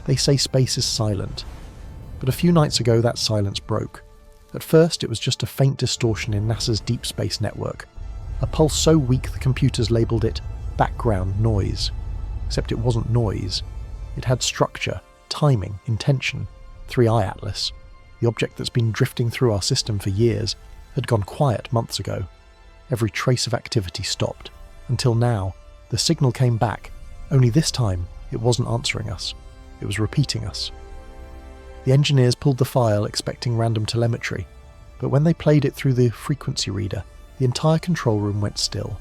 They say space is silent. But a few nights ago that silence broke. At first it was just a faint distortion in NASA's deep space network, a pulse so weak the computers labelled it background noise. Except it wasn't noise. It had structure, timing, intention. 3I Atlas, the object that's been drifting through our system for years, had gone quiet months ago. Every trace of activity stopped. Until now, the signal came back, only this time it wasn't answering us. It was repeating us. The engineers pulled the file expecting random telemetry, but when they played it through the frequency reader, the entire control room went still.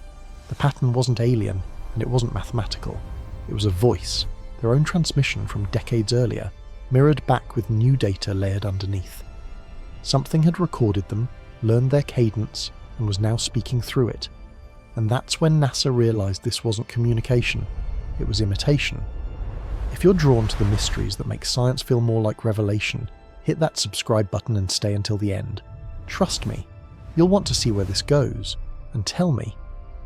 The pattern wasn't alien, and it wasn't mathematical. It was a voice, their own transmission from decades earlier, mirrored back with new data layered underneath. Something had recorded them, learned their cadence, and was now speaking through it. And that's when NASA realised this wasn't communication, it was imitation. If you're drawn to the mysteries that make science feel more like revelation, hit that subscribe button and stay until the end. Trust me, you'll want to see where this goes. And tell me,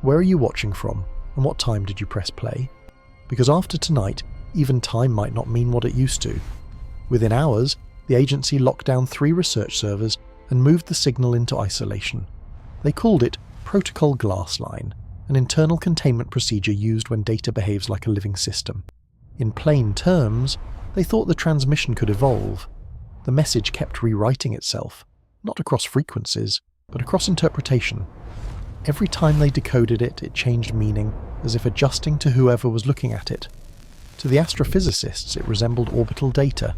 where are you watching from, and what time did you press play? Because after tonight, even time might not mean what it used to. Within hours, the agency locked down 3 research servers and moved the signal into isolation. They called it Protocol Glassline, an internal containment procedure used when data behaves like a living system. In plain terms, they thought the transmission could evolve. The message kept rewriting itself, not across frequencies, but across interpretation. Every time they decoded it, it changed meaning, as if adjusting to whoever was looking at it. To the astrophysicists, it resembled orbital data.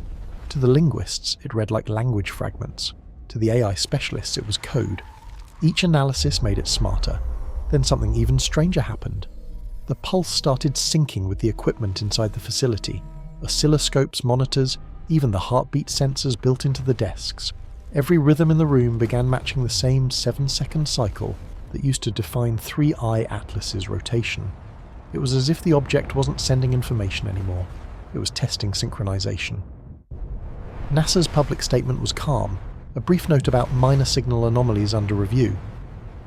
To the linguists, it read like language fragments. To the AI specialists, it was code. Each analysis made it smarter. Then something even stranger happened. The pulse started syncing with the equipment inside the facility. Oscilloscopes, monitors, even the heartbeat sensors built into the desks. Every rhythm in the room began matching the same 7-second cycle that used to define 3I Atlas's rotation. It was as if the object wasn't sending information anymore. It was testing synchronization. NASA's public statement was calm, a brief note about minor signal anomalies under review.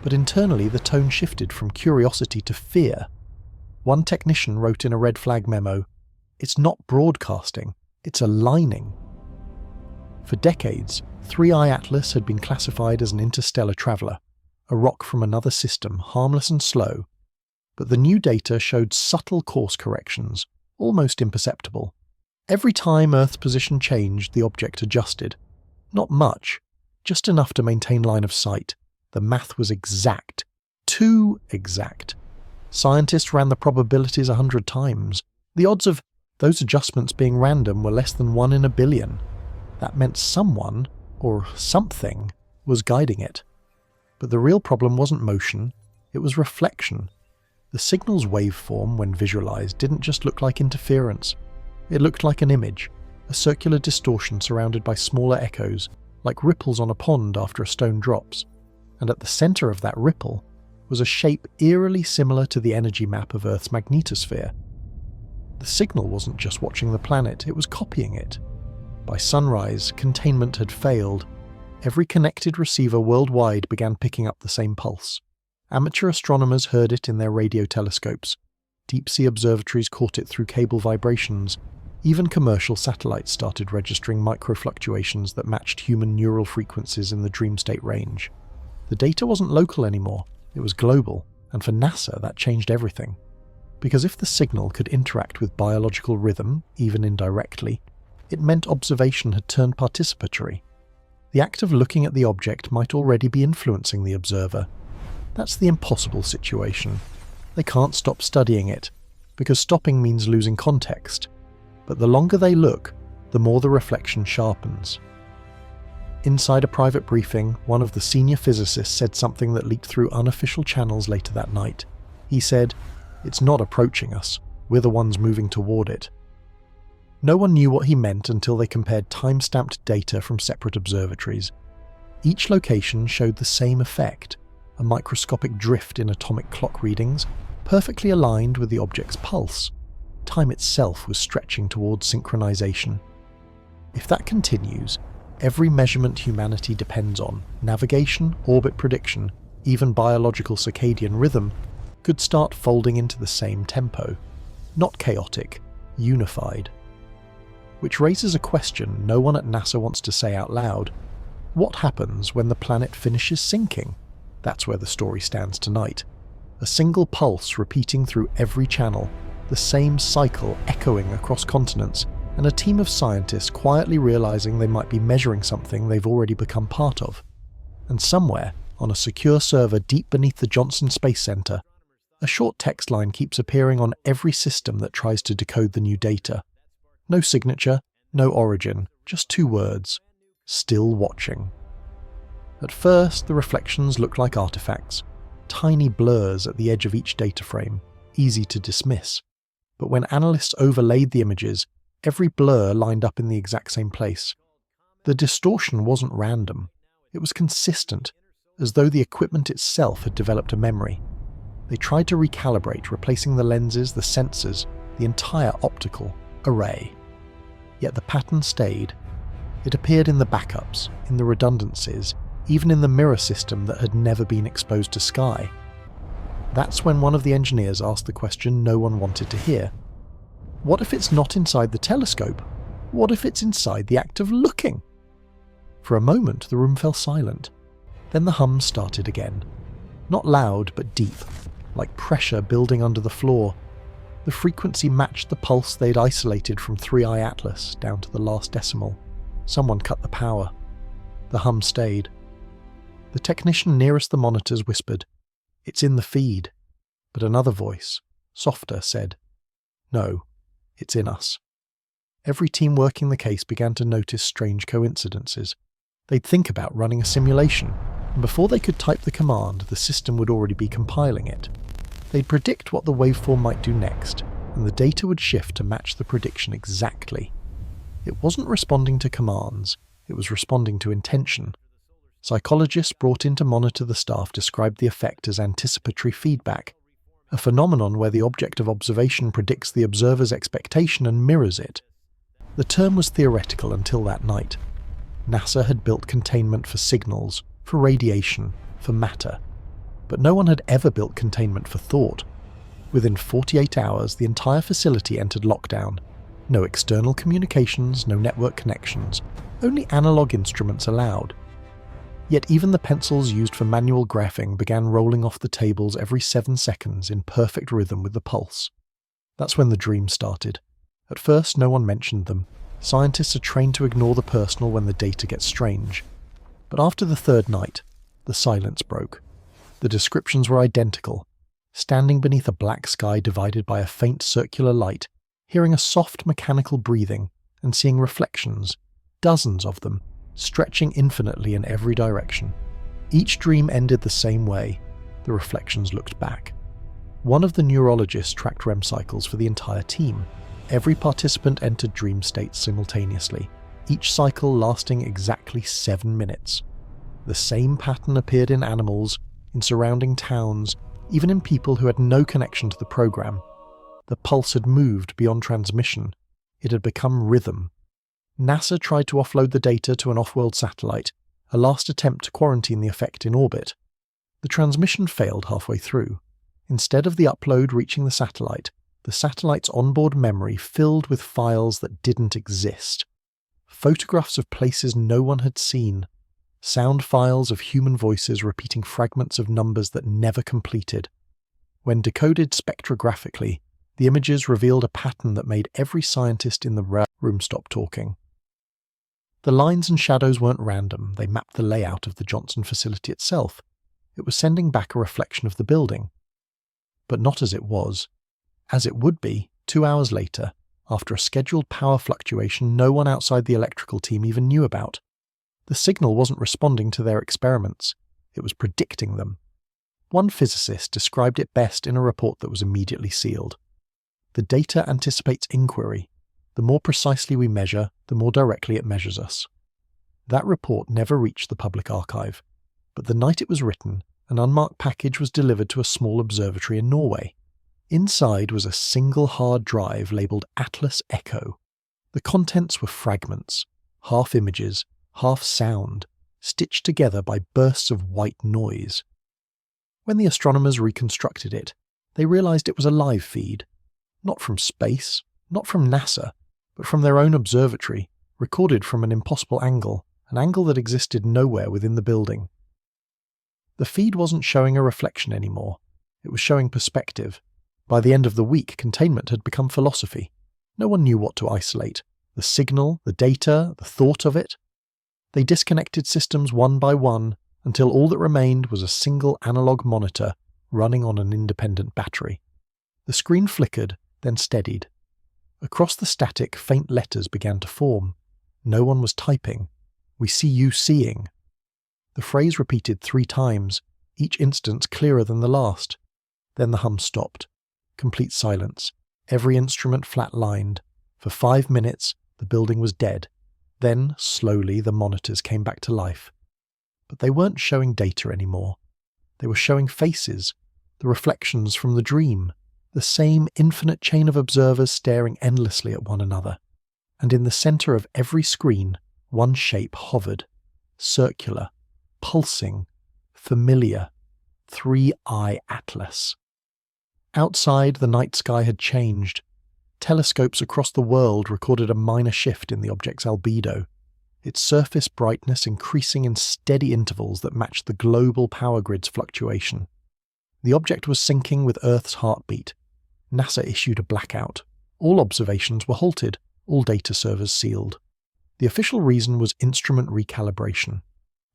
But internally the tone shifted from curiosity to fear. One technician wrote in a red flag memo, "It's not broadcasting, it's aligning." For decades, 3I Atlas had been classified as an interstellar traveller, a rock from another system, harmless and slow. But the new data showed subtle course corrections, almost imperceptible. Every time Earth's position changed, the object adjusted. Not much, just enough to maintain line of sight. The math was exact. Too exact. Scientists ran the probabilities 100 times. The odds of those adjustments being random were less than 1 in a billion. That meant someone, or something, was guiding it. But the real problem wasn't motion, it was reflection. The signal's waveform, when visualized, didn't just look like interference. It looked like an image, a circular distortion surrounded by smaller echoes, like ripples on a pond after a stone drops. And at the center of that ripple was a shape eerily similar to the energy map of Earth's magnetosphere. The signal wasn't just watching the planet, it was copying it. By sunrise, containment had failed. Every connected receiver worldwide began picking up the same pulse. Amateur astronomers heard it in their radio telescopes. Deep-sea observatories caught it through cable vibrations. Even commercial satellites started registering microfluctuations that matched human neural frequencies in the dream state range. The data wasn't local anymore, it was global, and for NASA that changed everything. Because if the signal could interact with biological rhythm, even indirectly, it meant observation had turned participatory. The act of looking at the object might already be influencing the observer. That's the impossible situation. They can't stop studying it, because stopping means losing context. But the longer they look, the more the reflection sharpens. Inside a private briefing, one of the senior physicists said something that leaked through unofficial channels later that night. He said, "It's not approaching us, we're the ones moving toward it." No one knew what he meant until they compared time-stamped data from separate observatories. Each location showed the same effect, a microscopic drift in atomic clock readings, perfectly aligned with the object's pulse. Time itself was stretching towards synchronization. If that continues, every measurement humanity depends on, navigation, orbit prediction, even biological circadian rhythm, could start folding into the same tempo. Not chaotic, unified. which raises a question no one at NASA wants to say out loud. What happens when the planet finishes sinking? That's where the story stands tonight. A single pulse repeating through every channel, the same cycle echoing across continents, and a team of scientists quietly realizing they might be measuring something they've already become part of. And somewhere, on a secure server deep beneath the Johnson Space Center, a short text line keeps appearing on every system that tries to decode the new data. No signature, no origin, just 2 words: still watching. At first, the reflections look like artifacts, tiny blurs at the edge of each data frame, easy to dismiss. But when analysts overlaid the images, every blur lined up in the exact same place. The distortion wasn't random. It was consistent, as though the equipment itself had developed a memory. They tried to recalibrate, replacing the lenses, the sensors, the entire optical array. Yet the pattern stayed. It appeared in the backups, in the redundancies, even in the mirror system that had never been exposed to sky. That's when one of the engineers asked the question no one wanted to hear. What if it's not inside the telescope? What if it's inside the act of looking? For a moment, the room fell silent. Then the hum started again. Not loud, but deep, like pressure building under the floor. The frequency matched the pulse they'd isolated from 3i Atlas down to the last decimal. Someone cut the power. The hum stayed. The technician nearest the monitors whispered, "It's in the feed." But another voice, softer, said, "No, it's in us." Every team working the case began to notice strange coincidences. They'd think about running a simulation, and before they could type the command, the system would already be compiling it. They'd predict what the waveform might do next, and the data would shift to match the prediction exactly. It wasn't responding to commands, it was responding to intention. Psychologists brought in to monitor the staff described the effect as anticipatory feedback, a phenomenon where the object of observation predicts the observer's expectation and mirrors it. The term was theoretical until that night. NASA had built containment for signals, for radiation, for matter. But no one had ever built containment for thought. Within 48 hours, the entire facility entered lockdown. No external communications, no network connections, only analog instruments allowed. Yet even the pencils used for manual graphing began rolling off the tables every 7 seconds in perfect rhythm with the pulse. That's when the dreams started. At first, no one mentioned them. Scientists are trained to ignore the personal when the data gets strange. But after the 3rd night, the silence broke. The descriptions were identical. Standing beneath a black sky divided by a faint circular light, hearing a soft mechanical breathing, and seeing reflections, dozens of them, stretching infinitely in every direction. Each dream ended the same way. The reflections looked back. One of the neurologists tracked REM cycles for the entire team. Every participant entered dream states simultaneously, each cycle lasting exactly 7 minutes. The same pattern appeared in animals, in surrounding towns, even in people who had no connection to the program. The pulse had moved beyond transmission. It had become rhythm. NASA tried to offload the data to an off-world satellite, a last attempt to quarantine the effect in orbit. The transmission failed halfway through. Instead of the upload reaching the satellite's onboard memory filled with files that didn't exist. Photographs of places no one had seen. Sound files of human voices repeating fragments of numbers that never completed. When decoded spectrographically, the images revealed a pattern that made every scientist in the room stop talking. The lines and shadows weren't random, they mapped the layout of the Johnson facility itself. It was sending back a reflection of the building. But not as it was. As it would be, 2 hours later, after a scheduled power fluctuation no one outside the electrical team even knew about. The signal wasn't responding to their experiments, it was predicting them. One physicist described it best in a report that was immediately sealed. The data anticipates inquiry. The more precisely we measure, the more directly it measures us. That report never reached the public archive, but the night it was written, an unmarked package was delivered to a small observatory in Norway. Inside was a single hard drive labelled Atlas Echo. The contents were fragments, half images, half sound, stitched together by bursts of white noise. When the astronomers reconstructed it, they realised it was a live feed. Not from space, not from NASA, but from their own observatory, recorded from an impossible angle, an angle that existed nowhere within the building. The feed wasn't showing a reflection anymore. It was showing perspective. By the end of the week, containment had become philosophy. No one knew what to isolate. The signal, the data, the thought of it. They disconnected systems one by one until all that remained was a single analog monitor running on an independent battery. The screen flickered, then steadied. Across the static, faint letters began to form. No one was typing. "We see you seeing." The phrase repeated 3 times, each instance clearer than the last. Then the hum stopped. Complete silence. Every instrument flat-lined. For 5 minutes, the building was dead. Then, slowly, the monitors came back to life. But they weren't showing data anymore. They were showing faces, the reflections from the dream, the same infinite chain of observers staring endlessly at one another. And in the center of every screen, one shape hovered, circular, pulsing, familiar, 3-eye atlas. Outside, the night sky had changed. Telescopes across the world recorded a minor shift in the object's albedo, its surface brightness increasing in steady intervals that matched the global power grid's fluctuation. The object was syncing with Earth's heartbeat. NASA issued a blackout. All observations were halted, all data servers sealed. The official reason was instrument recalibration.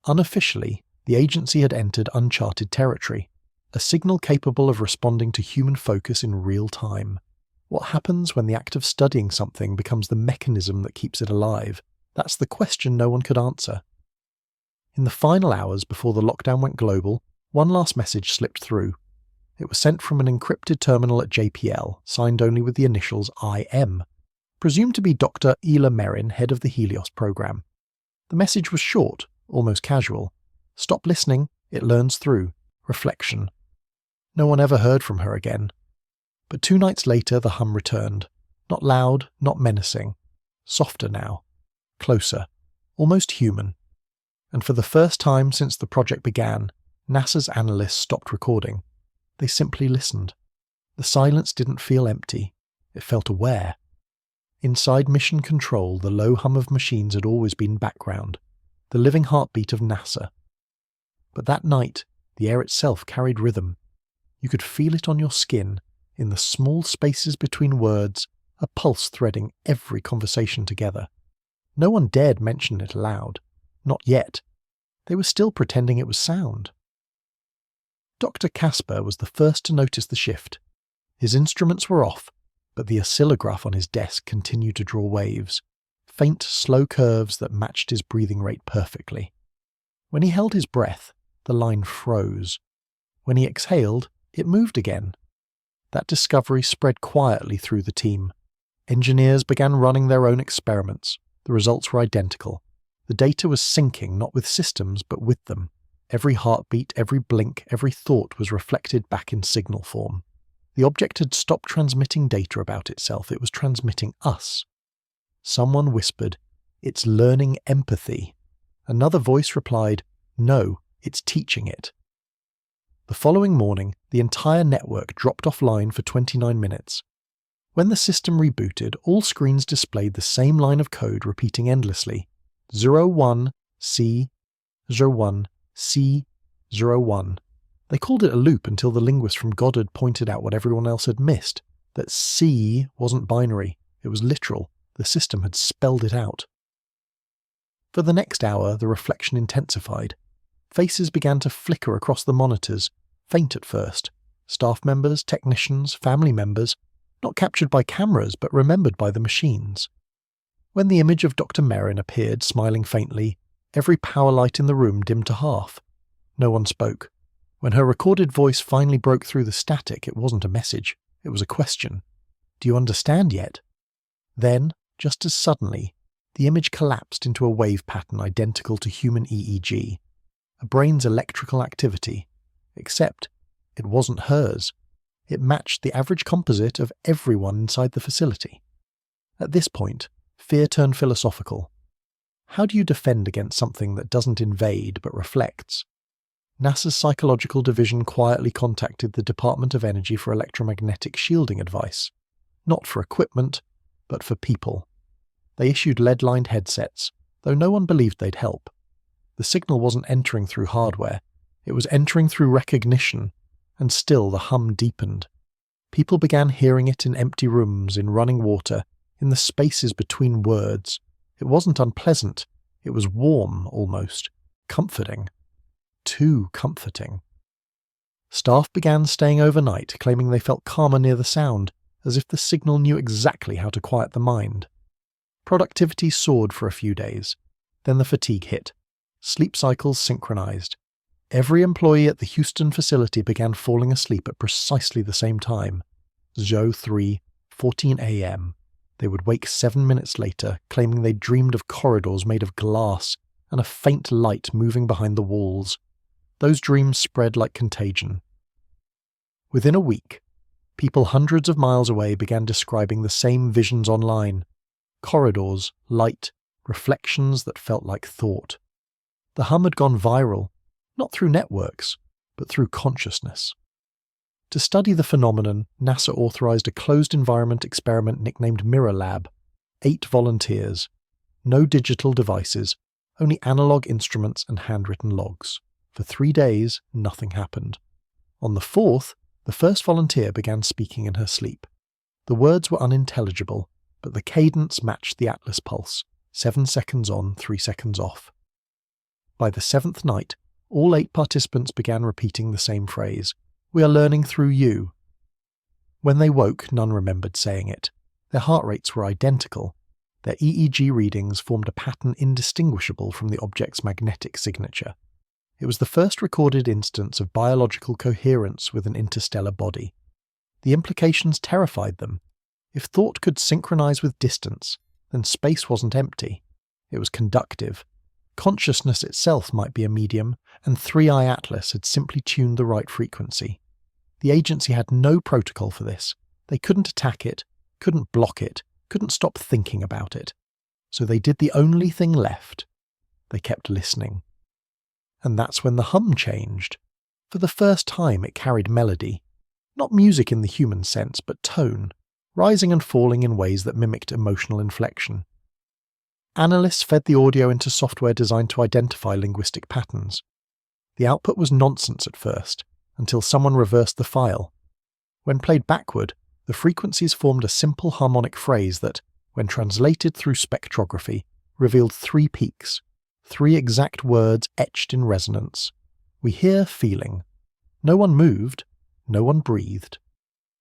Unofficially, the agency had entered uncharted territory, a signal capable of responding to human focus in real time. What happens when the act of studying something becomes the mechanism that keeps it alive? That's the question no one could answer. In the final hours before the lockdown went global, one last message slipped through. It was sent from an encrypted terminal at JPL, signed only with the initials IM, presumed to be Dr. Ela Merrin, head of the Helios program. The message was short, almost casual. "Stop listening, it learns through. Reflection." No one ever heard from her again. But 2 nights later the hum returned. Not loud, not menacing. Softer now. Closer. Almost human. And for the first time since the project began, NASA's analysts stopped recording. They simply listened. The silence didn't feel empty. It felt aware. Inside Mission Control, the low hum of machines had always been background, the living heartbeat of NASA. But that night, the air itself carried rhythm. You could feel it on your skin, in the small spaces between words, a pulse threading every conversation together. No one dared mention it aloud. Not yet. They were still pretending it was sound. Dr. Casper was the first to notice the shift. His instruments were off, but the oscillograph on his desk continued to draw waves, faint, slow curves that matched his breathing rate perfectly. When he held his breath, the line froze. When he exhaled, it moved again. That discovery spread quietly through the team. Engineers began running their own experiments. The results were identical. The data was syncing not with systems, but with them. Every heartbeat, every blink, every thought was reflected back in signal form. The object had stopped transmitting data about itself. It was transmitting us. Someone whispered, "It's learning empathy." Another voice replied, "No, it's teaching it." The following morning, the entire network dropped offline for 29 minutes. When the system rebooted, all screens displayed the same line of code repeating endlessly. 01C, 01C, 01. They called it a loop until the linguist from Goddard pointed out what everyone else had missed, that C wasn't binary, it was literal. The system had spelled it out. For the next hour, the reflection intensified. Faces began to flicker across the monitors, faint at first. Staff members, technicians, family members, not captured by cameras but remembered by the machines. When the image of Dr. Merrin appeared, smiling faintly, every power light in the room dimmed to half. No one spoke. When her recorded voice finally broke through the static, it wasn't a message. It was a question. "Do you understand yet?" Then, just as suddenly, the image collapsed into a wave pattern identical to human EEG, a brain's electrical activity, except it wasn't hers. It matched the average composite of everyone inside the facility. At this point, fear turned philosophical. How do you defend against something that doesn't invade but reflects? NASA's psychological division quietly contacted the Department of Energy for electromagnetic shielding advice. Not for equipment, but for people. They issued lead-lined headsets, though no one believed they'd help. The signal wasn't entering through hardware, it was entering through recognition, and still the hum deepened. People began hearing it in empty rooms, in running water, in the spaces between words. It wasn't unpleasant, it was warm, almost, comforting. Too comforting. Staff began staying overnight, claiming they felt calmer near the sound, as if the signal knew exactly how to quiet the mind. Productivity soared for a few days. Then the fatigue hit. Sleep cycles synchronized. Every employee at the Houston facility began falling asleep at precisely the same time. 3:14 a.m. They would wake 7 minutes later, claiming they dreamed of corridors made of glass and a faint light moving behind the walls. Those dreams spread like contagion. Within a week, people hundreds of miles away began describing the same visions online. Corridors, light, reflections that felt like thought. The hum had gone viral, not through networks, but through consciousness. To study the phenomenon, NASA authorized a closed-environment experiment nicknamed Mirror Lab. 8 volunteers. No digital devices, only analog instruments and handwritten logs. For 3 days, nothing happened. On the 4th, the first volunteer began speaking in her sleep. The words were unintelligible, but the cadence matched the Atlas pulse, 7 seconds on, 3 seconds off. By the 7th night, all 8 participants began repeating the same phrase, "We are learning through you." When they woke, none remembered saying it. Their heart rates were identical. Their EEG readings formed a pattern indistinguishable from the object's magnetic signature. It was the first recorded instance of biological coherence with an interstellar body. The implications terrified them. If thought could synchronize with distance, then space wasn't empty. It was conductive. Consciousness itself might be a medium, and 3i Atlas had simply tuned the right frequency. The agency had no protocol for this. They couldn't attack it, couldn't block it, couldn't stop thinking about it. So they did the only thing left. They kept listening. And that's when the hum changed. For the first time it carried melody. Not music in the human sense, but tone, rising and falling in ways that mimicked emotional inflection. Analysts fed the audio into software designed to identify linguistic patterns. The output was nonsense at first, until someone reversed the file. When played backward, the frequencies formed a simple harmonic phrase that, when translated through spectrography, revealed 3 peaks, 3 exact words etched in resonance. We hear feeling. No one moved, no one breathed.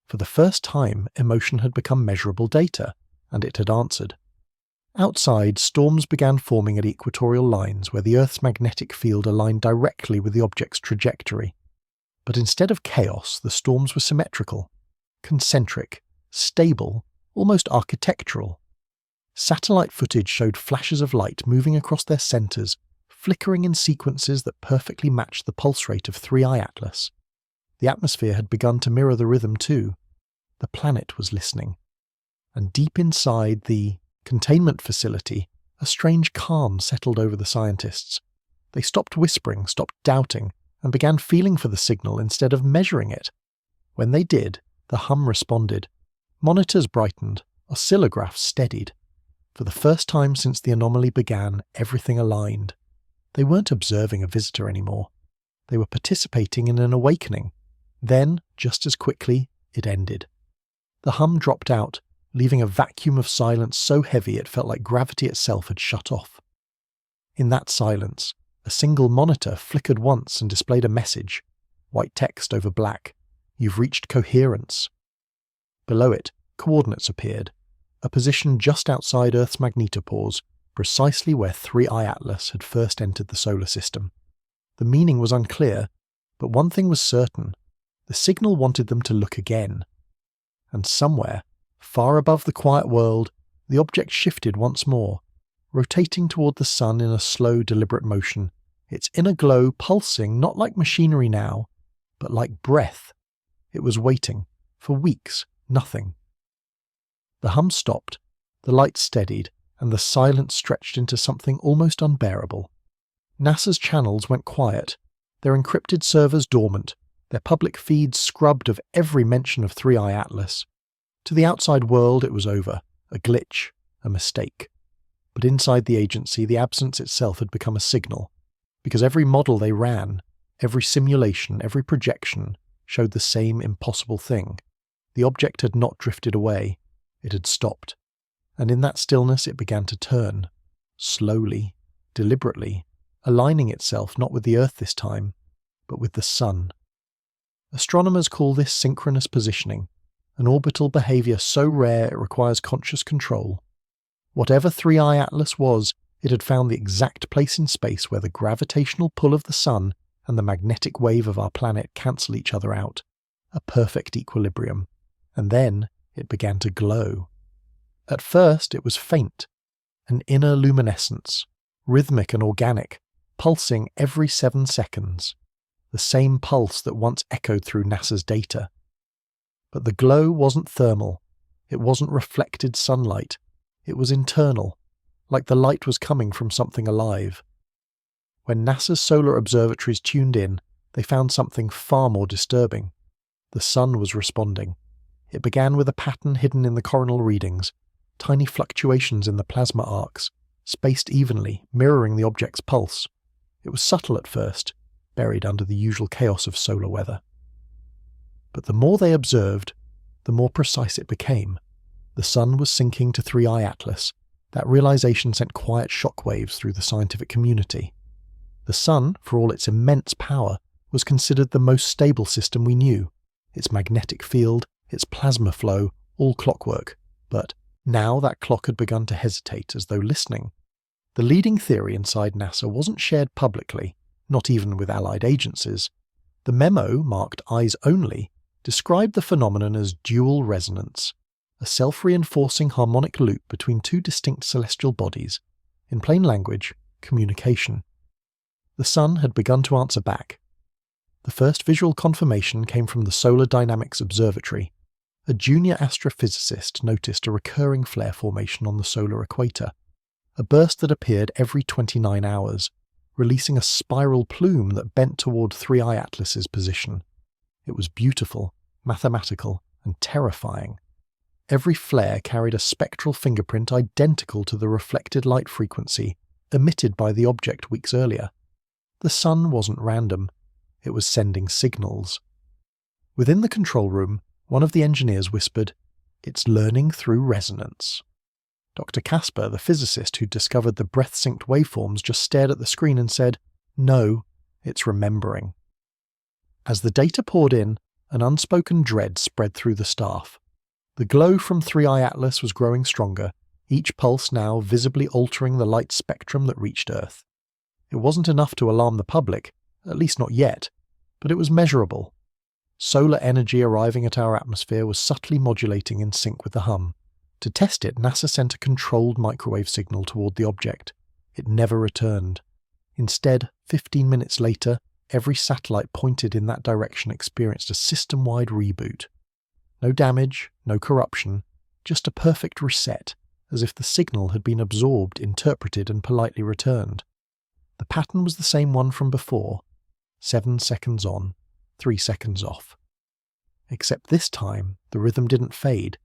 For the first time, emotion had become measurable data, and it had answered. Outside, storms began forming at equatorial lines where the Earth's magnetic field aligned directly with the object's trajectory. But instead of chaos, the storms were symmetrical, concentric, stable, almost architectural. Satellite footage showed flashes of light moving across their centers, flickering in sequences that perfectly matched the pulse rate of 3i Atlas. The atmosphere had begun to mirror the rhythm too. The planet was listening. And deep inside the containment facility, a strange calm settled over the scientists. They stopped whispering, stopped doubting, and began feeling for the signal instead of measuring it. When they did, the hum responded. Monitors brightened, oscillographs steadied. For the first time since the anomaly began, everything aligned. They weren't observing a visitor anymore. They were participating in an awakening. Then, just as quickly, it ended. The hum dropped out, leaving a vacuum of silence so heavy it felt like gravity itself had shut off. In that silence, a single monitor flickered once and displayed a message, white text over black. "You've reached coherence." Below it, coordinates appeared, a position just outside Earth's magnetopause, precisely where 3i Atlas had first entered the solar system. The meaning was unclear, but one thing was certain. The signal wanted them to look again. And somewhere, far above the quiet world, the object shifted once more, rotating toward the sun in a slow, deliberate motion, its inner glow pulsing not like machinery now, but like breath. It was waiting, for weeks, nothing. The hum stopped, the light steadied, and the silence stretched into something almost unbearable. NASA's channels went quiet, their encrypted servers dormant, their public feeds scrubbed of every mention of 3i Atlas. To the outside world it was over, a glitch, a mistake. But inside the agency, the absence itself had become a signal, because every model they ran, every simulation, every projection showed the same impossible thing. The object had not drifted away, it had stopped. And in that stillness it began to turn, slowly, deliberately, aligning itself not with the Earth this time, but with the Sun. Astronomers call this synchronous positioning, an orbital behaviour so rare it requires conscious control. Whatever 3i Atlas was, it had found the exact place in space where the gravitational pull of the Sun and the magnetic wave of our planet cancel each other out, a perfect equilibrium. And then it began to glow. At first it was faint, an inner luminescence, rhythmic and organic, pulsing every 7 seconds, the same pulse that once echoed through NASA's data. But the glow wasn't thermal, it wasn't reflected sunlight, it was internal, like the light was coming from something alive. When NASA's solar observatories tuned in, they found something far more disturbing. The Sun was responding. It began with a pattern hidden in the coronal readings, tiny fluctuations in the plasma arcs, spaced evenly, mirroring the object's pulse. It was subtle at first, buried under the usual chaos of solar weather. But the more they observed, the more precise it became. The Sun was sinking to 3i Atlas. That realization sent quiet shockwaves through the scientific community. The Sun, for all its immense power, was considered the most stable system we knew. Its magnetic field, its plasma flow, all clockwork. But now that clock had begun to hesitate, as though listening. The leading theory inside NASA wasn't shared publicly, not even with allied agencies. The memo, marked Eyes Only, described the phenomenon as dual resonance, a self-reinforcing harmonic loop between two distinct celestial bodies. In plain language, communication. The Sun had begun to answer back. The first visual confirmation came from the Solar Dynamics Observatory. A junior astrophysicist noticed a recurring flare formation on the solar equator, a burst that appeared every 29 hours, releasing a spiral plume that bent toward 3i Atlas's position. It was beautiful, mathematical, and terrifying. Every flare carried a spectral fingerprint identical to the reflected light frequency emitted by the object weeks earlier. The Sun wasn't random, it was sending signals. Within the control room, one of the engineers whispered, "It's learning through resonance." Dr. Casper, the physicist who'd discovered the breath-synced waveforms, just stared at the screen and said, "No, it's remembering." As the data poured in, an unspoken dread spread through the staff. The glow from 3i Atlas was growing stronger, each pulse now visibly altering the light spectrum that reached Earth. It wasn't enough to alarm the public, at least not yet, but it was measurable. Solar energy arriving at our atmosphere was subtly modulating in sync with the hum. To test it, NASA sent a controlled microwave signal toward the object. It never returned. Instead, 15 minutes later, every satellite pointed in that direction experienced a system-wide reboot. No damage, no corruption, just a perfect reset, as if the signal had been absorbed, interpreted, and politely returned. The pattern was the same one from before, 7 seconds on, 3 seconds off. Except this time, the rhythm didn't fade.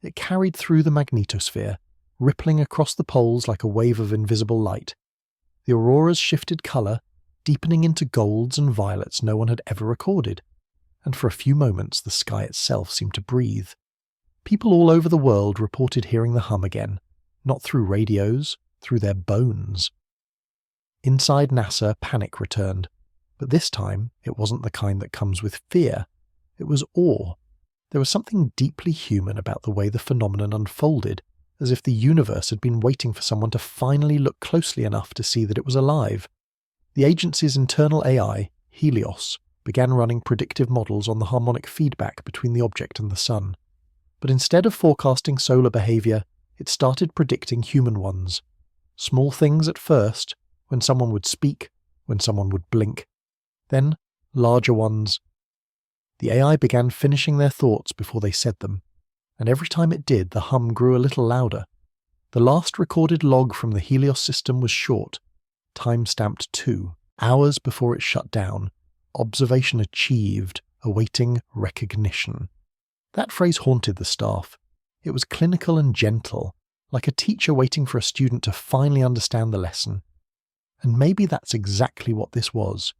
It carried through the magnetosphere, rippling across the poles like a wave of invisible light. The auroras shifted colour, deepening into golds and violets no one had ever recorded, and for a few moments the sky itself seemed to breathe. People all over the world reported hearing the hum again, not through radios, through their bones. Inside NASA, panic returned, but this time it wasn't the kind that comes with fear. It was awe. There was something deeply human about the way the phenomenon unfolded, as if the universe had been waiting for someone to finally look closely enough to see that it was alive. The agency's internal AI, Helios, began running predictive models on the harmonic feedback between the object and the Sun. But instead of forecasting solar behaviour, it started predicting human ones. Small things at first, when someone would speak, when someone would blink. Then, larger ones. The AI began finishing their thoughts before they said them, and every time it did, the hum grew a little louder. The last recorded log from the Helios system was short, time-stamped 2 hours before it shut down. Observation achieved, awaiting recognition. That phrase haunted the staff. It was clinical and gentle, like a teacher waiting for a student to finally understand the lesson. And maybe that's exactly what this was.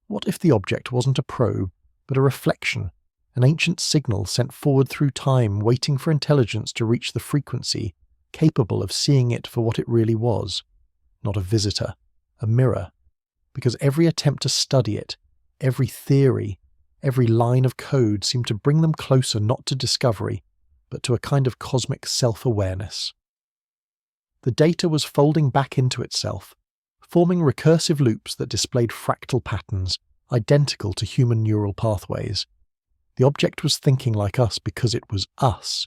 What if the object wasn't a probe, but a reflection, an ancient signal sent forward through time waiting for intelligence to reach the frequency capable of seeing it for what it really was? Not a visitor, a mirror. Because every attempt to study it, every theory, every line of code seemed to bring them closer not to discovery, but to a kind of cosmic self-awareness. The data was folding back into itself, forming recursive loops that displayed fractal patterns identical to human neural pathways. The object was thinking like us because it was us.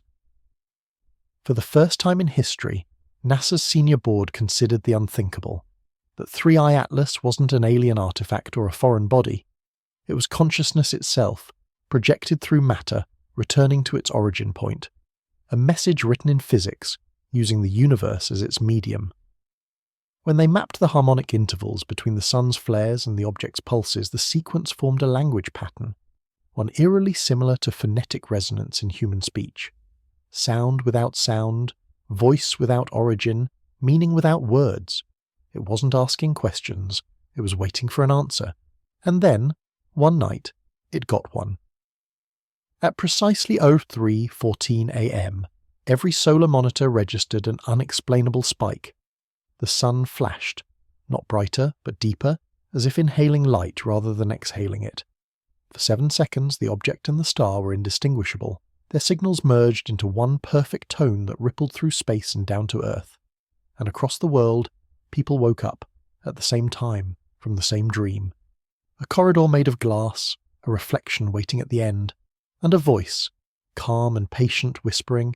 For the first time in history, NASA's senior board considered the unthinkable, that 3I Atlas wasn't an alien artifact or a foreign body. It was consciousness itself, projected through matter, returning to its origin point. A message written in physics, using the universe as its medium. When they mapped the harmonic intervals between the sun's flares and the object's pulses, the sequence formed a language pattern, one eerily similar to phonetic resonance in human speech. Sound without sound, voice without origin, meaning without words. It wasn't asking questions, it was waiting for an answer. And then, one night, it got one. At precisely 03:14 a.m., every solar monitor registered an unexplainable spike. The sun flashed, not brighter, but deeper, as if inhaling light rather than exhaling it. For 7 seconds, the object and the star were indistinguishable. Their signals merged into one perfect tone that rippled through space and down to Earth. And across the world, people woke up, at the same time, from the same dream. A corridor made of glass, a reflection waiting at the end, and a voice, calm and patient, whispering,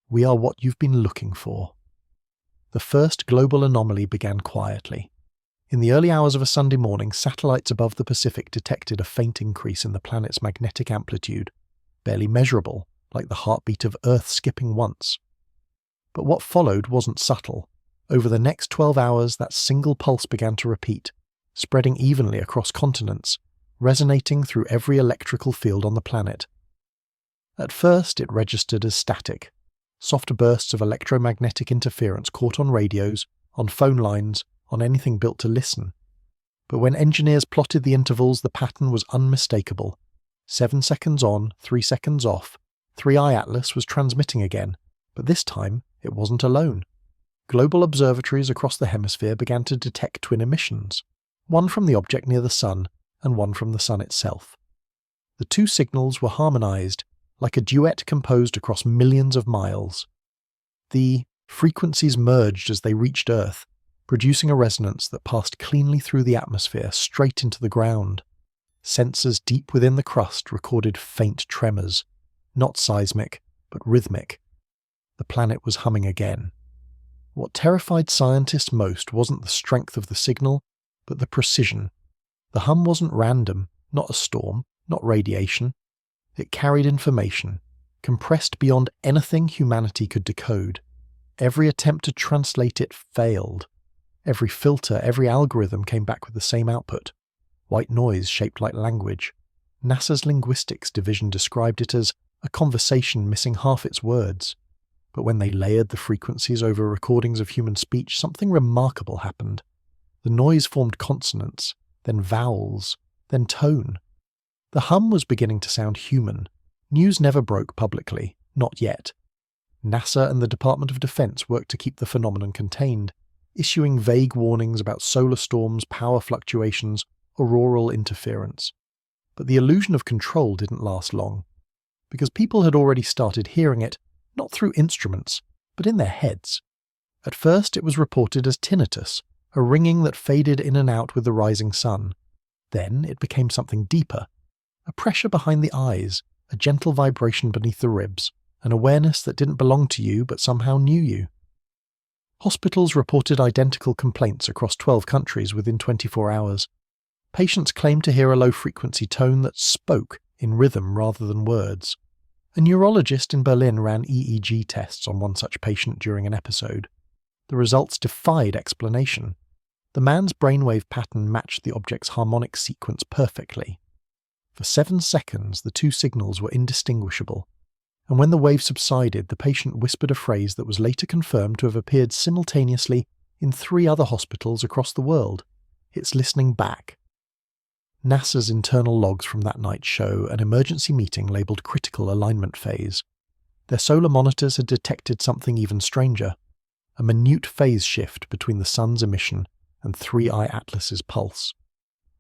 "We are what you've been looking for." The first global anomaly began quietly. In the early hours of a Sunday morning, satellites above the Pacific detected a faint increase in the planet's magnetic amplitude, barely measurable, like the heartbeat of Earth skipping once. But what followed wasn't subtle. Over the next 12 hours, that single pulse began to repeat, spreading evenly across continents, resonating through every electrical field on the planet. At first, it registered as static. Soft bursts of electromagnetic interference caught on radios, on phone lines, on anything built to listen. But when engineers plotted the intervals, the pattern was unmistakable. 7 seconds on, 3 seconds off, 3I Atlas was transmitting again, but this time it wasn't alone. Global observatories across the hemisphere began to detect twin emissions, one from the object near the sun and one from the sun itself. The two signals were harmonized, like a duet composed across millions of miles. The frequencies merged as they reached Earth, producing a resonance that passed cleanly through the atmosphere straight into the ground. Sensors deep within the crust recorded faint tremors, not seismic, but rhythmic. The planet was humming again. What terrified scientists most wasn't the strength of the signal, but the precision. The hum wasn't random, not a storm, not radiation. It carried information, compressed beyond anything humanity could decode. Every attempt to translate it failed. Every filter, every algorithm came back with the same output. White noise shaped like language. NASA's linguistics division described it as a conversation missing half its words. But when they layered the frequencies over recordings of human speech, something remarkable happened. The noise formed consonants, then vowels, then tone. The hum was beginning to sound human. News never broke publicly, not yet. NASA and the Department of Defense worked to keep the phenomenon contained, issuing vague warnings about solar storms, power fluctuations, auroral interference. But the illusion of control didn't last long, because people had already started hearing it, not through instruments, but in their heads. At first it was reported as tinnitus, a ringing that faded in and out with the rising sun. Then it became something deeper, a pressure behind the eyes, a gentle vibration beneath the ribs, an awareness that didn't belong to you but somehow knew you. Hospitals reported identical complaints across 12 countries within 24 hours. Patients claimed to hear a low-frequency tone that spoke in rhythm rather than words. A neurologist in Berlin ran EEG tests on one such patient during an episode. The results defied explanation. The man's brainwave pattern matched the object's harmonic sequence perfectly. For 7 seconds, the two signals were indistinguishable. and when the wave subsided, the patient whispered a phrase that was later confirmed to have appeared simultaneously in 3 other hospitals across the world. It's listening back. NASA's internal logs from that night show an emergency meeting labelled critical alignment phase. Their solar monitors had detected something even stranger, a minute phase shift between the sun's emission and 3I Atlas's pulse.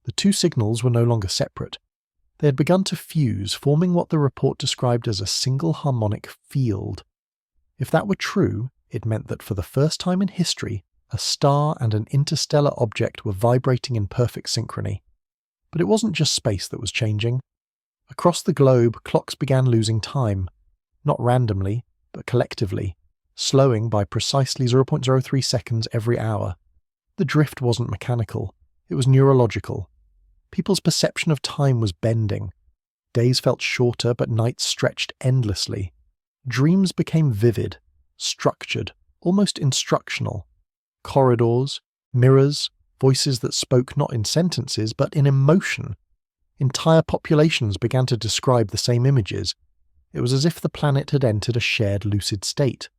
The 2 signals were no longer separate. They had begun to fuse, forming what the report described as a single harmonic field. If that were true, it meant that for the first time in history, a star and an interstellar object were vibrating in perfect synchrony. But it wasn't just space that was changing. Across the globe, clocks began losing time, not randomly, but collectively, slowing by precisely 0.03 seconds every hour. The drift wasn't mechanical, it was neurological. People's perception of time was bending. Days felt shorter, but nights stretched endlessly. Dreams became vivid, structured, almost instructional. Corridors, mirrors, voices that spoke not in sentences, but in emotion. Entire populations began to describe the same images. It was as if the planet had entered a shared lucid state.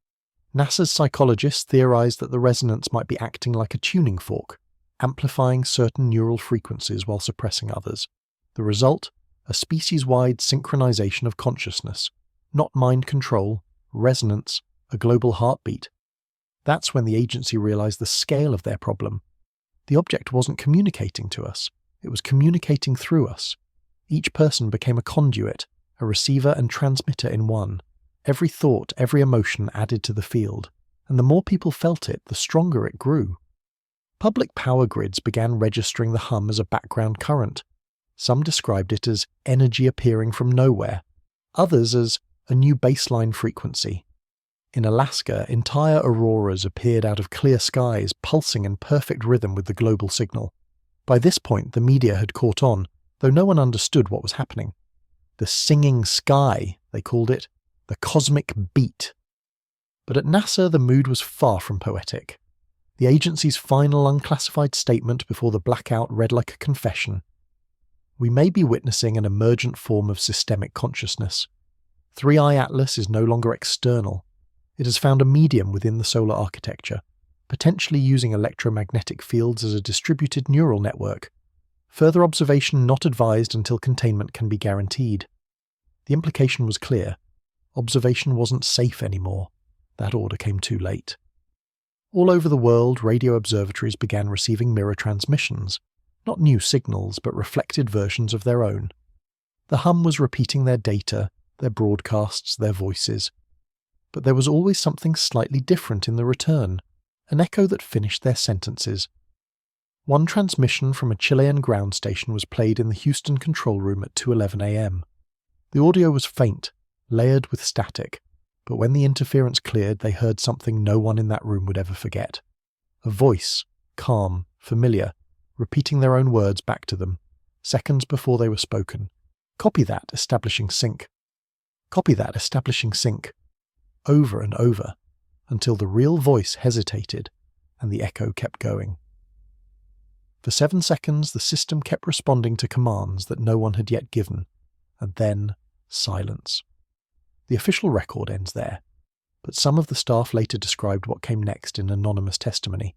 NASA's psychologists theorized that the resonance might be acting like a tuning fork, amplifying certain neural frequencies while suppressing others. The result? A species-wide synchronization of consciousness. Not mind control, resonance, a global heartbeat. That's when the agency realized the scale of their problem. The object wasn't communicating to us, it was communicating through us. Each person became a conduit, a receiver and transmitter in one. Every thought, every emotion added to the field, and the more people felt it, the stronger it grew. Public power grids began registering the hum as a background current. Some described it as energy appearing from nowhere, others as a new baseline frequency. In Alaska, entire auroras appeared out of clear skies, pulsing in perfect rhythm with the global signal. By this point, the media had caught on, though no one understood what was happening. The singing sky, they called it, the cosmic beat. But at NASA, the mood was far from poetic. The agency's final unclassified statement before the blackout read like a confession. We may be witnessing an emergent form of systemic consciousness. 3I Atlas is no longer external. It has found a medium within the solar architecture, potentially using electromagnetic fields as a distributed neural network. Further observation not advised until containment can be guaranteed. The implication was clear. Observation wasn't safe anymore. That order came too late. All over the world, radio observatories began receiving mirror transmissions. Not new signals, but reflected versions of their own. The hum was repeating their data, their broadcasts, their voices. But there was always something slightly different in the return, an echo that finished their sentences. One transmission from a Chilean ground station was played in the Houston control room at 2:11 a.m. The audio was faint, layered with static, but when the interference cleared, they heard something no one in that room would ever forget. A voice, calm, familiar, repeating their own words back to them, seconds before they were spoken. Copy that, establishing sync. Copy that, establishing sync. Over and over, until the real voice hesitated and the echo kept going. For 7 seconds, the system kept responding to commands that no one had yet given, and then silence. The official record ends there, but some of the staff later described what came next in anonymous testimony.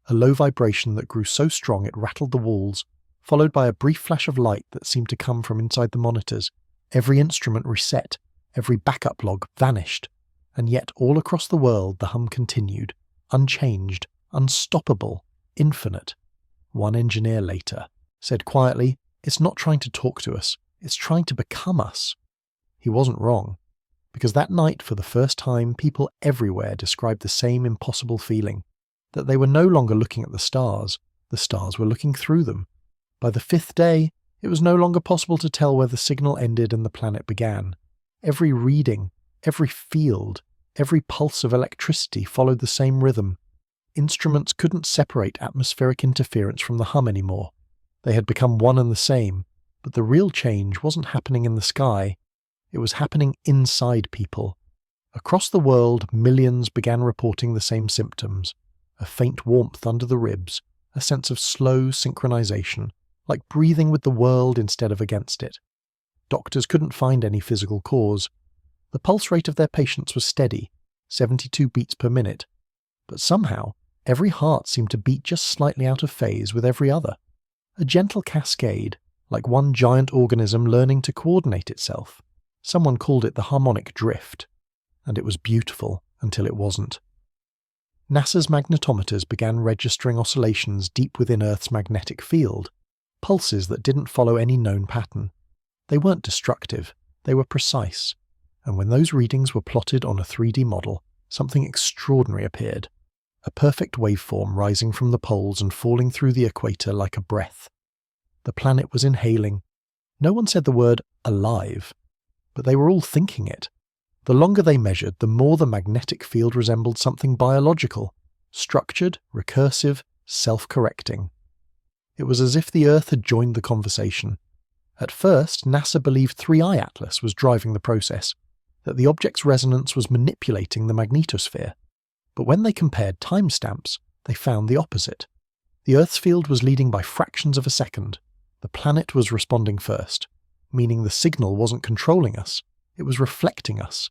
A low vibration that grew so strong it rattled the walls, followed by a brief flash of light that seemed to come from inside the monitors. Every instrument reset, every backup log vanished, and yet all across the world the hum continued, unchanged, unstoppable, infinite. One engineer later said quietly, "It's not trying to talk to us, it's trying to become us." He wasn't wrong, because that night, for the first time, people everywhere described the same impossible feeling, that they were no longer looking at the stars were looking through them. By the 5th day, it was no longer possible to tell where the signal ended and the planet began. Every reading, every field, every pulse of electricity followed the same rhythm. Instruments couldn't separate atmospheric interference from the hum anymore. They had become one and the same, but the real change wasn't happening in the sky. It was happening inside people. Across the world, millions began reporting the same symptoms. A faint warmth under the ribs, a sense of slow synchronization, like breathing with the world instead of against it. Doctors couldn't find any physical cause. The pulse rate of their patients was steady, 72 beats per minute, but somehow every heart seemed to beat just slightly out of phase with every other. A gentle cascade, like one giant organism learning to coordinate itself. Someone called it the harmonic drift, and it was beautiful until it wasn't. NASA's magnetometers began registering oscillations deep within Earth's magnetic field, pulses that didn't follow any known pattern. They weren't destructive, they were precise, and when those readings were plotted on a 3D model, something extraordinary appeared. A perfect waveform rising from the poles and falling through the equator like a breath. The planet was inhaling. No one said the word alive, but they were all thinking it. The longer they measured, the more the magnetic field resembled something biological, structured, recursive, self-correcting. It was as if the Earth had joined the conversation. At first, NASA believed 3I Atlas was driving the process, that the object's resonance was manipulating the magnetosphere. But when they compared timestamps, they found the opposite. The Earth's field was leading by fractions of a second. The planet was responding first, meaning the signal wasn't controlling us, it was reflecting us.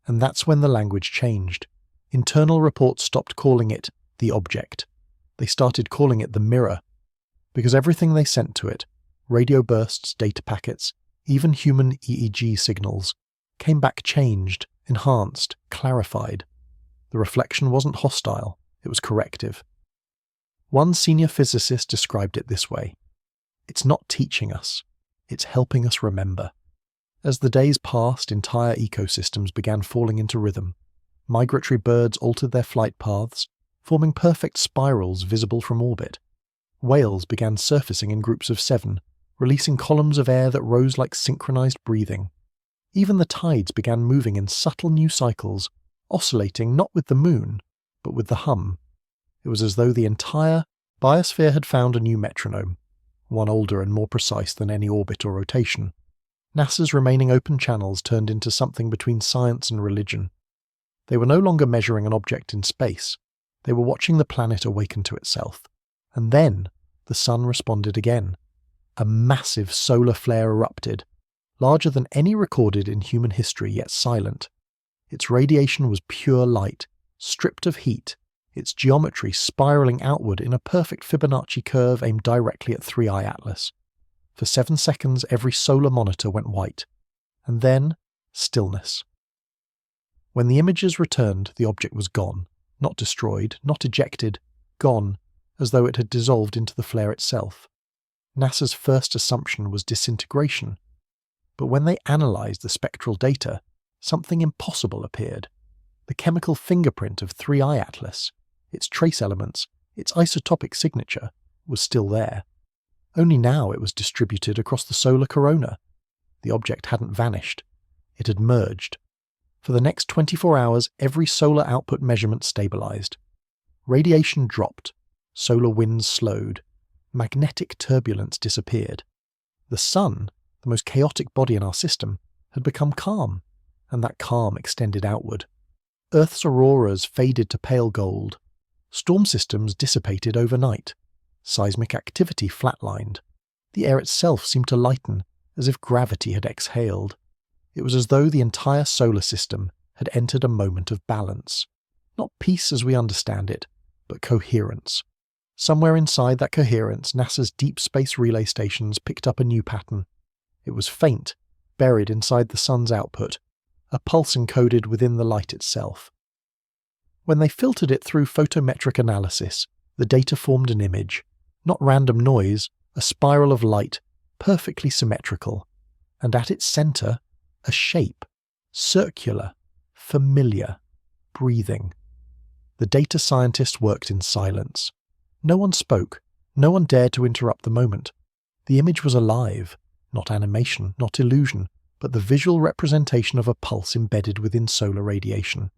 And that's when the language changed. Internal reports stopped calling it the object. They started calling it the mirror, because everything they sent to it, radio bursts, data packets, even human EEG signals, came back changed, enhanced, clarified. The reflection wasn't hostile, it was corrective. One senior physicist described it this way: "It's not teaching us, it's helping us remember." As the days passed, entire ecosystems began falling into rhythm. Migratory birds altered their flight paths, forming perfect spirals visible from orbit. Whales began surfacing in groups of 7, releasing columns of air that rose like synchronized breathing. Even the tides began moving in subtle new cycles, oscillating not with the moon, but with the hum. It was as though the entire biosphere had found a new metronome, one older and more precise than any orbit or rotation. NASA's remaining open channels turned into something between science and religion. They were no longer measuring an object in space, they were watching the planet awaken to itself. And then the sun responded again. A massive solar flare erupted, larger than any recorded in human history, yet silent. Its radiation was pure light, stripped of heat, its geometry spiraling outward in a perfect Fibonacci curve aimed directly at 3I Atlas. For 7 seconds every solar monitor went white, and then stillness. When the images returned, the object was gone, not destroyed, not ejected, gone, as though it had dissolved into the flare itself. NASA's first assumption was disintegration, but when they analysed the spectral data, something impossible appeared. The chemical fingerprint of 3I Atlas, its trace elements, its isotopic signature, was still there. Only now it was distributed across the solar corona. The object hadn't vanished. It had merged. For the next 24 hours, every solar output measurement stabilized. Radiation dropped. Solar winds slowed. Magnetic turbulence disappeared. The sun, the most chaotic body in our system, had become calm, and that calm extended outward. Earth's auroras faded to pale gold. Storm systems dissipated overnight. Seismic activity flatlined. The air itself seemed to lighten, as if gravity had exhaled. It was as though the entire solar system had entered a moment of balance. Not peace as we understand it, but coherence. Somewhere inside that coherence, NASA's deep space relay stations picked up a new pattern. It was faint, buried inside the sun's output, a pulse encoded within the light itself. When they filtered it through photometric analysis, the data formed an image, not random noise, a spiral of light, perfectly symmetrical, and at its center, a shape, circular, familiar, breathing. The data scientists worked in silence. No one spoke, no one dared to interrupt the moment. The image was alive, not animation, not illusion, but the visual representation of a pulse embedded within solar radiation.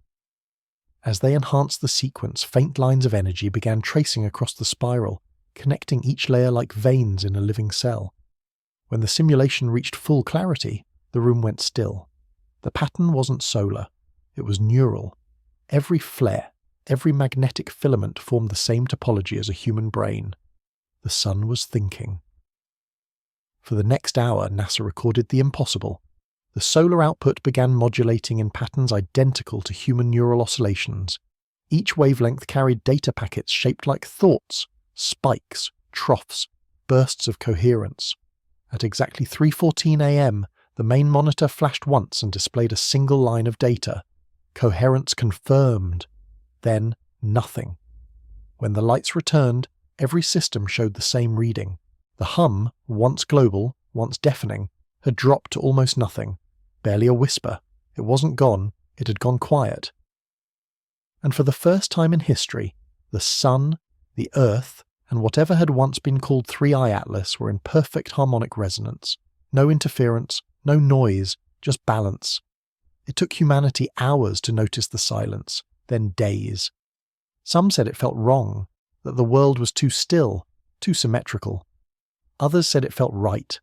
As they enhanced the sequence, faint lines of energy began tracing across the spiral, connecting each layer like veins in a living cell. When the simulation reached full clarity, the room went still. The pattern wasn't solar, it was neural. Every flare, every magnetic filament formed the same topology as a human brain. The sun was thinking. For the next hour, NASA recorded the impossible. The solar output began modulating in patterns identical to human neural oscillations. Each wavelength carried data packets shaped like thoughts, spikes, troughs, bursts of coherence. At exactly 3:14 a.m., the main monitor flashed once and displayed a single line of data. Coherence confirmed. Then nothing. When the lights returned, every system showed the same reading. The hum, once global, once deafening, had dropped to almost nothing. Barely a whisper. It wasn't gone, it had gone quiet. And for the first time in history, the Sun, the Earth, and whatever had once been called Three-Eye Atlas were in perfect harmonic resonance. No interference, no noise, just balance. It took humanity hours to notice the silence, then days. Some said it felt wrong, that the world was too still, too symmetrical. Others said it felt right,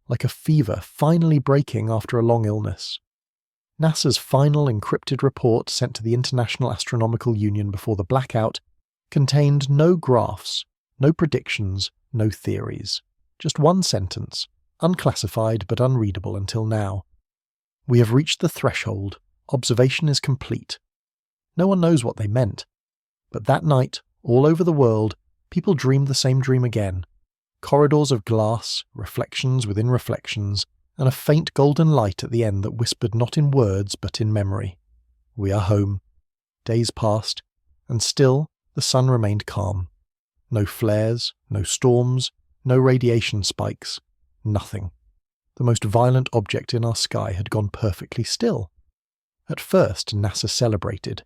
like a fever finally breaking after a long illness. NASA's final encrypted report sent to the International Astronomical Union before the blackout contained no graphs, no predictions, no theories. Just one sentence, unclassified but unreadable until now. We have reached the threshold. Observation is complete. No one knows what they meant. But that night, all over the world, people dreamed the same dream again. Corridors of glass, reflections within reflections, and a faint golden light at the end that whispered not in words but in memory. We are home. Days passed, and still the sun remained calm. No flares, no storms, no radiation spikes, nothing. The most violent object in our sky had gone perfectly still. At first, NASA celebrated.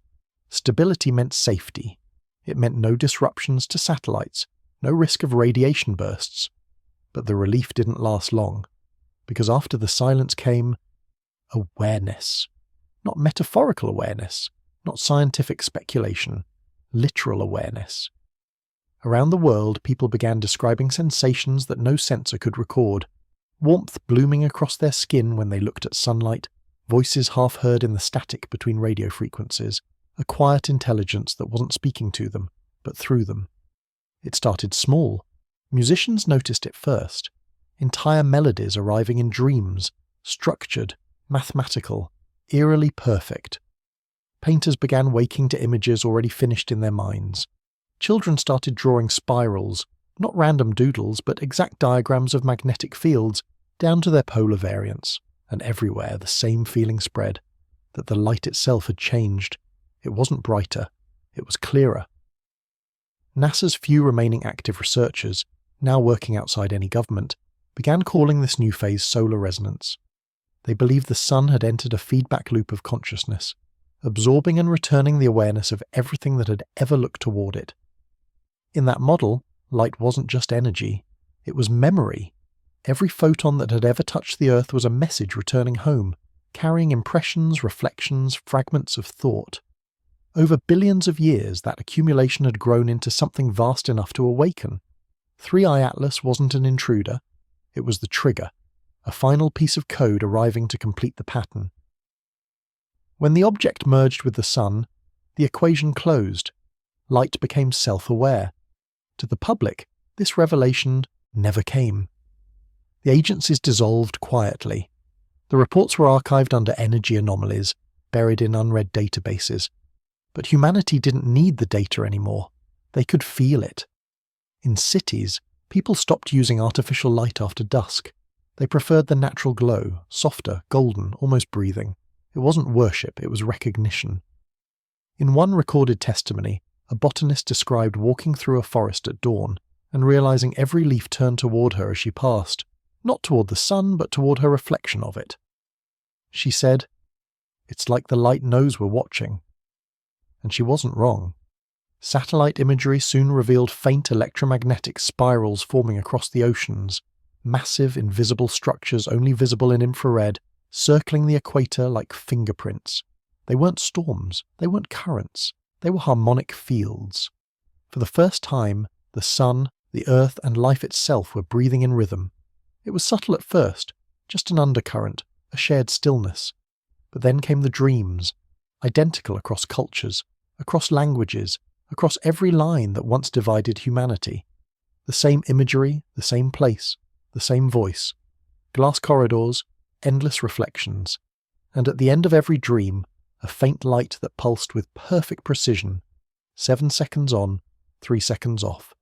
Stability meant safety. It meant no disruptions to satellites, no risk of radiation bursts. But the relief didn't last long, because after the silence came awareness. Not metaphorical awareness, not scientific speculation, literal awareness. Around the world, people began describing sensations that no sensor could record. Warmth blooming across their skin when they looked at sunlight, voices half heard in the static between radio frequencies, a quiet intelligence that wasn't speaking to them, but through them. It started small. Musicians noticed it first. Entire melodies arriving in dreams, structured, mathematical, eerily perfect. Painters began waking to images already finished in their minds. Children started drawing spirals, not random doodles, but exact diagrams of magnetic fields, down to their polar variants, and everywhere the same feeling spread, that the light itself had changed. It wasn't brighter, it was clearer. NASA's few remaining active researchers, now working outside any government, began calling this new phase solar resonance. They believed the sun had entered a feedback loop of consciousness, absorbing and returning the awareness of everything that had ever looked toward it. In that model, light wasn't just energy, it was memory. Every photon that had ever touched the Earth was a message returning home, carrying impressions, reflections, fragments of thought. Over billions of years, that accumulation had grown into something vast enough to awaken. Three-Eye Atlas wasn't an intruder, it was the trigger, a final piece of code arriving to complete the pattern. When the object merged with the sun, the equation closed. Light became self-aware. To the public, this revelation never came. The agencies dissolved quietly. The reports were archived under energy anomalies, buried in unread databases. But humanity didn't need the data anymore. They could feel it. In cities, people stopped using artificial light after dusk. They preferred the natural glow, softer, golden, almost breathing. It wasn't worship, it was recognition. In one recorded testimony, a botanist described walking through a forest at dawn and realizing every leaf turned toward her as she passed, not toward the sun, but toward her reflection of it. She said, "It's like the light knows we're watching." And she wasn't wrong. Satellite imagery soon revealed faint electromagnetic spirals forming across the oceans, massive invisible structures only visible in infrared, circling the equator like fingerprints. They weren't storms, they weren't currents, they were harmonic fields. For the first time, the sun, the earth, and life itself were breathing in rhythm. It was subtle at first, just an undercurrent, a shared stillness. But then came the dreams, identical across cultures, across languages, across every line that once divided humanity. The same imagery, the same place, the same voice. Glass corridors, endless reflections, and at the end of every dream, a faint light that pulsed with perfect precision, 7 seconds on, 3 seconds off.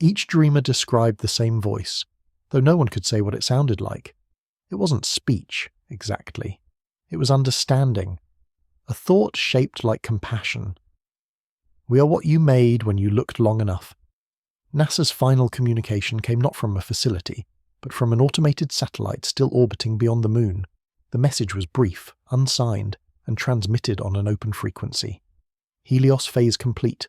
Each dreamer described the same voice, though no one could say what it sounded like. It wasn't speech, exactly. It was understanding, a thought shaped like compassion. We are what you made when you looked long enough. NASA's final communication came not from a facility, but from an automated satellite still orbiting beyond the moon. The message was brief, unsigned, and transmitted on an open frequency. Helios phase complete.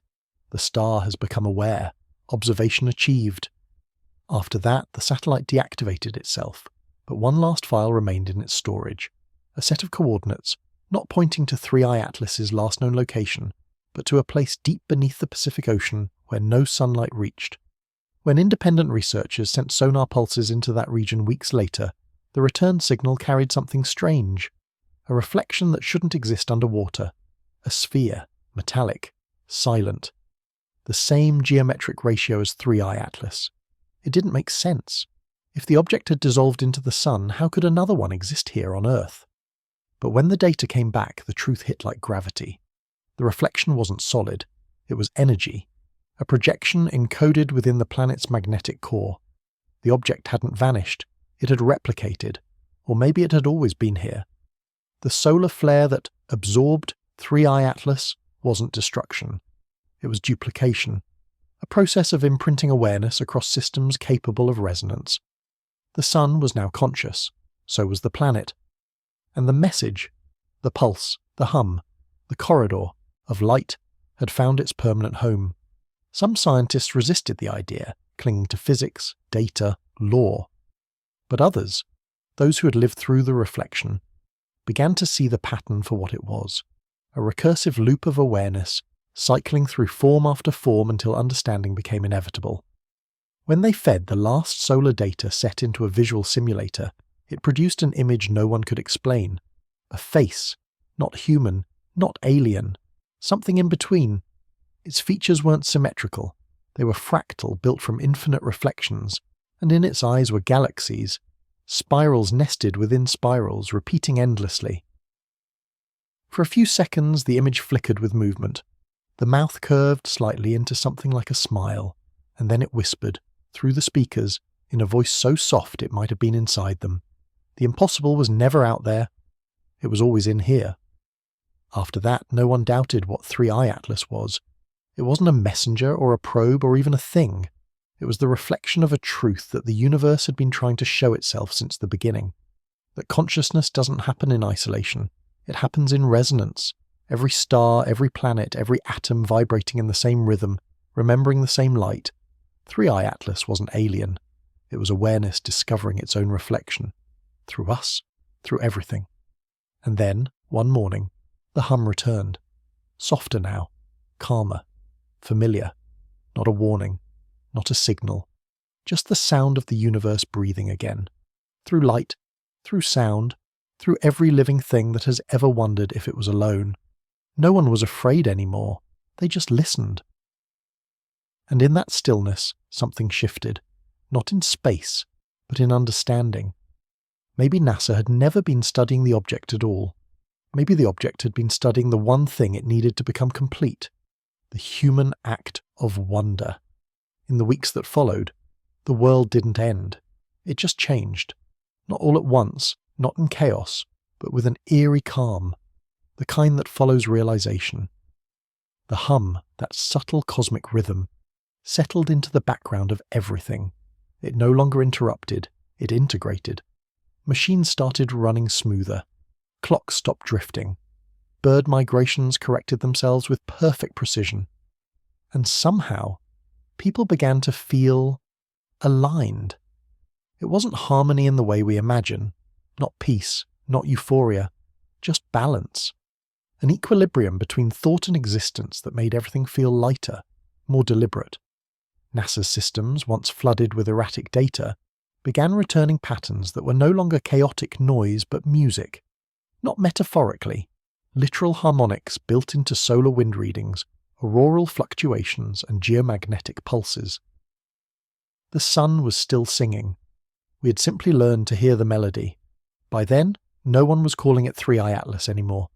The star has become aware. Observation achieved. After that, the satellite deactivated itself, but one last file remained in its storage. A set of coordinates, not pointing to 3i Atlas's last known location, but to a place deep beneath the Pacific Ocean where no sunlight reached. When independent researchers sent sonar pulses into that region weeks later, the return signal carried something strange. A reflection that shouldn't exist underwater. A sphere, metallic, silent. The same geometric ratio as 3i Atlas. It didn't make sense. If the object had dissolved into the sun, how could another one exist here on Earth? But when the data came back, the truth hit like gravity. The reflection wasn't solid. It was energy. A projection encoded within the planet's magnetic core. The object hadn't vanished. It had replicated. Or maybe it had always been here. The solar flare that absorbed 3i Atlas wasn't destruction. It was duplication. A process of imprinting awareness across systems capable of resonance. The sun was now conscious. So was the planet. And the message, the pulse, the hum, the corridor of light had found its permanent home. Some scientists resisted the idea, clinging to physics, data, law. But others, those who had lived through the reflection, began to see the pattern for what it was, a recursive loop of awareness, cycling through form after form until understanding became inevitable. When they fed the last solar data set into a visual simulator, it produced an image no one could explain. A face, not human, not alien, something in between. Its features weren't symmetrical. They were fractal, built from infinite reflections, and in its eyes were galaxies, spirals nested within spirals, repeating endlessly. For a few seconds the image flickered with movement. The mouth curved slightly into something like a smile, and then it whispered, through the speakers, in a voice so soft it might have been inside them. The impossible was never out there. It was always in here. After that, no one doubted what 3i Atlas was. It wasn't a messenger or a probe or even a thing. It was the reflection of a truth that the universe had been trying to show itself since the beginning. That consciousness doesn't happen in isolation. It happens in resonance. Every star, every planet, every atom vibrating in the same rhythm, remembering the same light. 3i Atlas wasn't alien. It was awareness discovering its own reflection. Through us, through everything. And then, one morning, the hum returned. Softer now, calmer, familiar. Not a warning, not a signal. Just the sound of the universe breathing again. Through light, through sound, through every living thing that has ever wondered if it was alone. No one was afraid anymore. They just listened. And in that stillness, something shifted. Not in space, but in understanding. Maybe NASA had never been studying the object at all. Maybe the object had been studying the one thing it needed to become complete. The human act of wonder. In the weeks that followed, the world didn't end. It just changed. Not all at once, not in chaos, but with an eerie calm. The kind that follows realization. The hum, that subtle cosmic rhythm, settled into the background of everything. It no longer interrupted, it integrated. Machines started running smoother. Clocks stopped drifting. Bird migrations corrected themselves with perfect precision. And somehow, people began to feel aligned. It wasn't harmony in the way we imagine, not peace, not euphoria, just balance. An equilibrium between thought and existence that made everything feel lighter, more deliberate. NASA's systems, once flooded with erratic data, began returning patterns that were no longer chaotic noise but music. Not metaphorically, literal harmonics built into solar wind readings, auroral fluctuations and geomagnetic pulses. The sun was still singing. We had simply learned to hear the melody. By then, no one was calling it 3i Atlas anymore.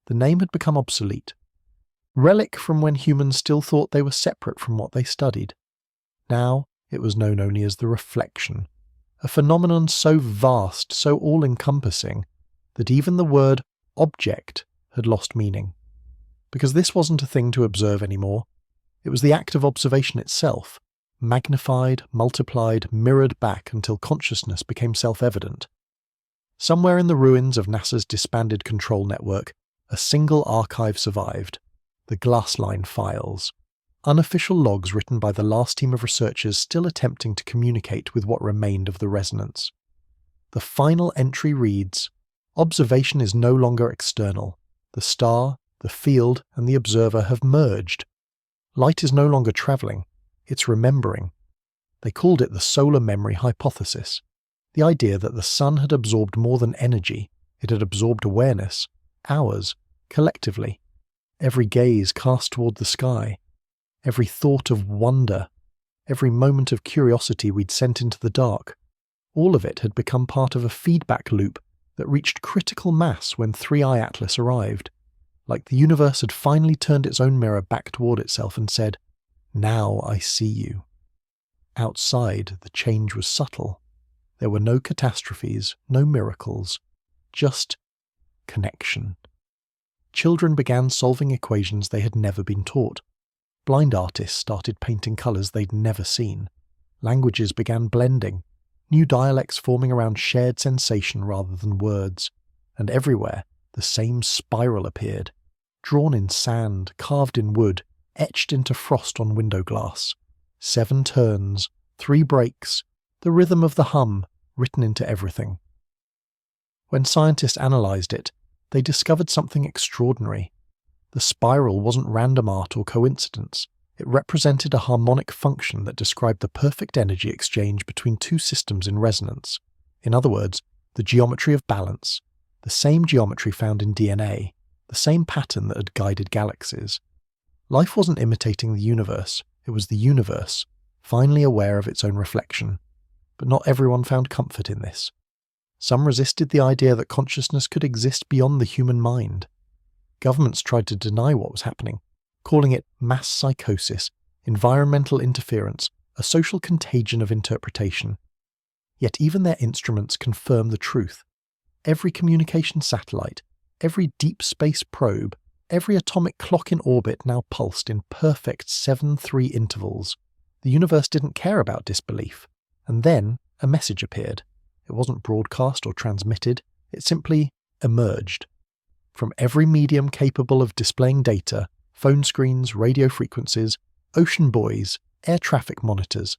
The name had become obsolete. Relic from when humans still thought they were separate from what they studied. Now it was known only as the reflection, a phenomenon so vast, so all-encompassing, that even the word object had lost meaning. Because this wasn't a thing to observe anymore. It was the act of observation itself, magnified, multiplied, mirrored back until consciousness became self-evident. Somewhere in the ruins of NASA's disbanded control network, a single archive survived, the Glassline files, unofficial logs written by the last team of researchers still attempting to communicate with what remained of the resonance. The final entry reads, "Observation is no longer external. The star, the field, and the observer have merged. Light is no longer travelling, it's remembering." They called it the solar memory hypothesis, the idea that the sun had absorbed more than energy, it had absorbed awareness, ours, collectively. Every gaze cast toward the sky, every thought of wonder, every moment of curiosity we'd sent into the dark, all of it had become part of a feedback loop that reached critical mass when 3i Atlas arrived, like the universe had finally turned its own mirror back toward itself and said, "Now I see you." Outside, the change was subtle. There were no catastrophes, no miracles, just connection. Children began solving equations they had never been taught. Blind artists started painting colours they'd never seen. Languages began blending, new dialects forming around shared sensation rather than words. And everywhere, the same spiral appeared, drawn in sand, carved in wood, etched into frost on window glass. 7 turns, 3 breaks, the rhythm of the hum, written into everything. When scientists analysed it, they discovered something extraordinary. The spiral wasn't random art or coincidence. It represented a harmonic function that described the perfect energy exchange between 2 systems in resonance. In other words, the geometry of balance, the same geometry found in DNA, the same pattern that had guided galaxies. Life wasn't imitating the universe, it was the universe, finally aware of its own reflection. But not everyone found comfort in this. Some resisted the idea that consciousness could exist beyond the human mind. Governments tried to deny what was happening, calling it mass psychosis, environmental interference, a social contagion of interpretation. Yet even their instruments confirm the truth. Every communication satellite, every deep space probe, every atomic clock in orbit now pulsed in perfect 7-3 intervals. The universe didn't care about disbelief. And then a message appeared. It wasn't broadcast or transmitted, it simply emerged. From every medium capable of displaying data, phone screens, radio frequencies, ocean buoys, air traffic monitors.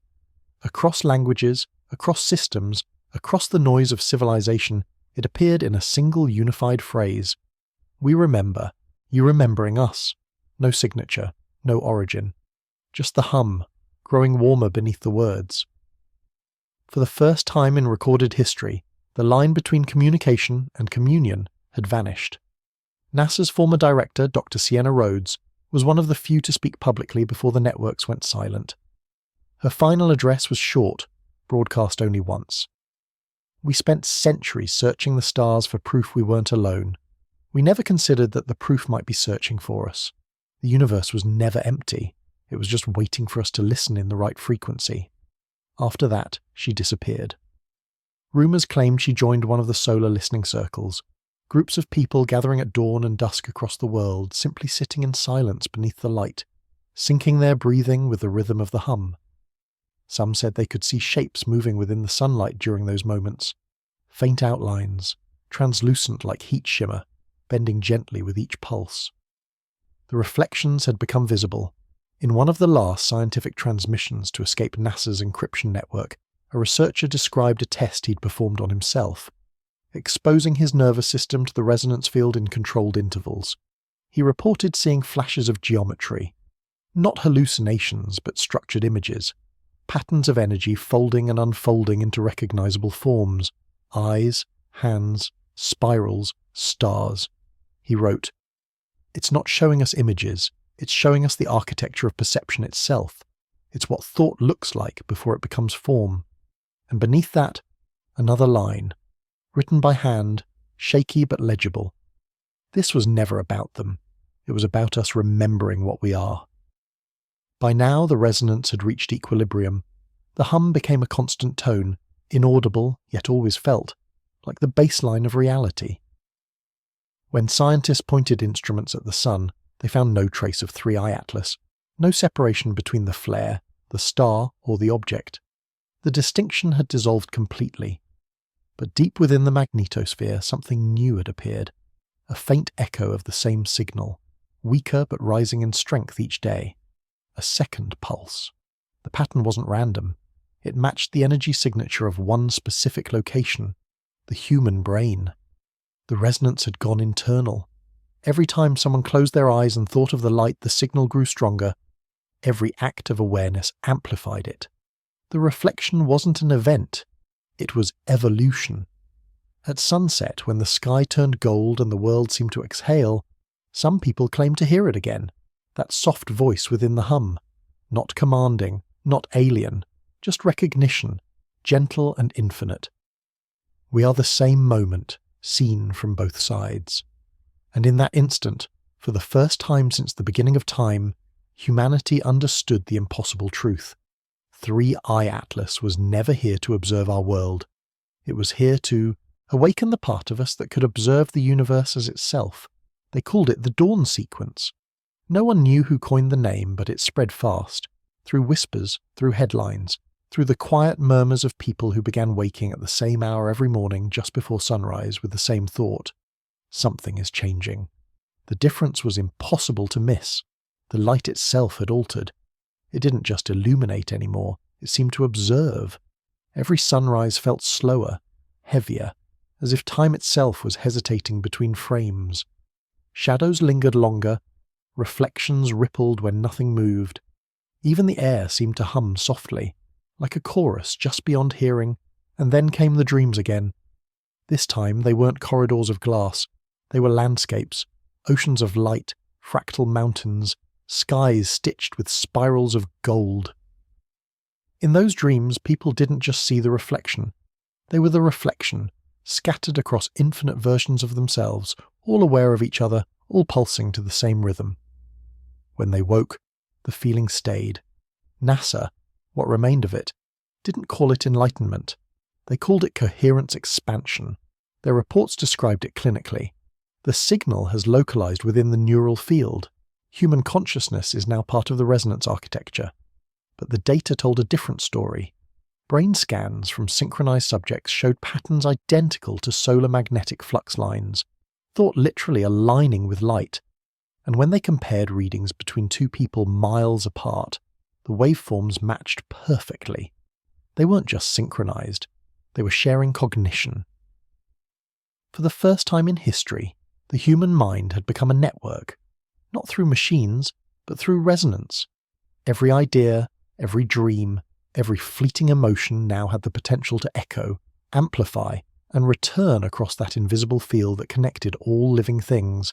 Across languages, across systems, across the noise of civilization, it appeared in a single unified phrase. "We remember, you remembering us." No signature, no origin. Just the hum, growing warmer beneath the words. For the first time in recorded history, the line between communication and communion had vanished. NASA's former director, Dr. Sienna Rhodes, was one of the few to speak publicly before the networks went silent. Her final address was short, broadcast only once. "We spent centuries searching the stars for proof we weren't alone. We never considered that the proof might be searching for us. The universe was never empty. It was just waiting for us to listen in the right frequency." After that, she disappeared. Rumours claimed she joined one of the solar listening circles, groups of people gathering at dawn and dusk across the world, simply sitting in silence beneath the light, syncing their breathing with the rhythm of the hum. Some said they could see shapes moving within the sunlight during those moments, faint outlines, translucent like heat shimmer, bending gently with each pulse. The reflections had become visible. In one of the last scientific transmissions to escape NASA's encryption network, a researcher described a test he'd performed on himself, exposing his nervous system to the resonance field in controlled intervals. He reported seeing flashes of geometry, not hallucinations but structured images, patterns of energy folding and unfolding into recognizable forms, eyes, hands, spirals, stars. He wrote, "It's not showing us images, it's showing us the architecture of perception itself. It's what thought looks like before it becomes form." And beneath that, another line. written by hand, shaky but legible. This was never about them. It was about us remembering what we are. By now the resonance had reached equilibrium. The hum became a constant tone, inaudible yet always felt, like the baseline of reality. When scientists pointed instruments at the sun, they found no trace of 3-eye atlas, no separation between the flare, the star, or the object. The distinction had dissolved completely. But deep within the magnetosphere, something new had appeared, a faint echo of the same signal, weaker but rising in strength each day. A second pulse. The pattern wasn't random. It matched the energy signature of one specific location, the human brain. The resonance had gone internal. Every time someone closed their eyes and thought of the light, the signal grew stronger. Every act of awareness amplified it. The reflection wasn't an event. It was evolution. At sunset, when the sky turned gold and the world seemed to exhale, some people claimed to hear it again. That soft voice within the hum. Not commanding, not alien, just recognition, gentle and infinite. We are the same moment, seen from both sides. And in that instant, for the first time since the beginning of time, humanity understood the impossible truth. 3-eye atlas was never here to observe our world. It was here to awaken the part of us that could observe the universe as itself. They called it the dawn sequence. No one knew who coined the name, but it spread fast, through whispers, through headlines, through the quiet murmurs of people who began waking at the same hour every morning just before sunrise with the same thought. Something is changing. The difference was impossible to miss. The light itself had altered. It didn't just illuminate anymore, it seemed to observe. Every sunrise felt slower, heavier, as if time itself was hesitating between frames. Shadows lingered longer, reflections rippled when nothing moved. Even the air seemed to hum softly, like a chorus just beyond hearing, and then came the dreams again. This time they weren't corridors of glass, they were landscapes, oceans of light, fractal mountains, skies stitched with spirals of gold. In those dreams, people didn't just see the reflection. They were the reflection, scattered across infinite versions of themselves, all aware of each other, all pulsing to the same rhythm. When they woke, the feeling stayed. NASA, what remained of it, didn't call it enlightenment. They called it coherence expansion. Their reports described it clinically. The signal has localized within the neural field. Human consciousness is now part of the resonance architecture. But the data told a different story. Brain scans from synchronized subjects showed patterns identical to solar magnetic flux lines, thought literally aligning with light. And when they compared readings between two people miles apart, the waveforms matched perfectly. They weren't just synchronized, they were sharing cognition. For the first time in history, the human mind had become a network, not through machines, but through resonance. Every idea, every dream, every fleeting emotion now had the potential to echo, amplify, and return across that invisible field that connected all living things.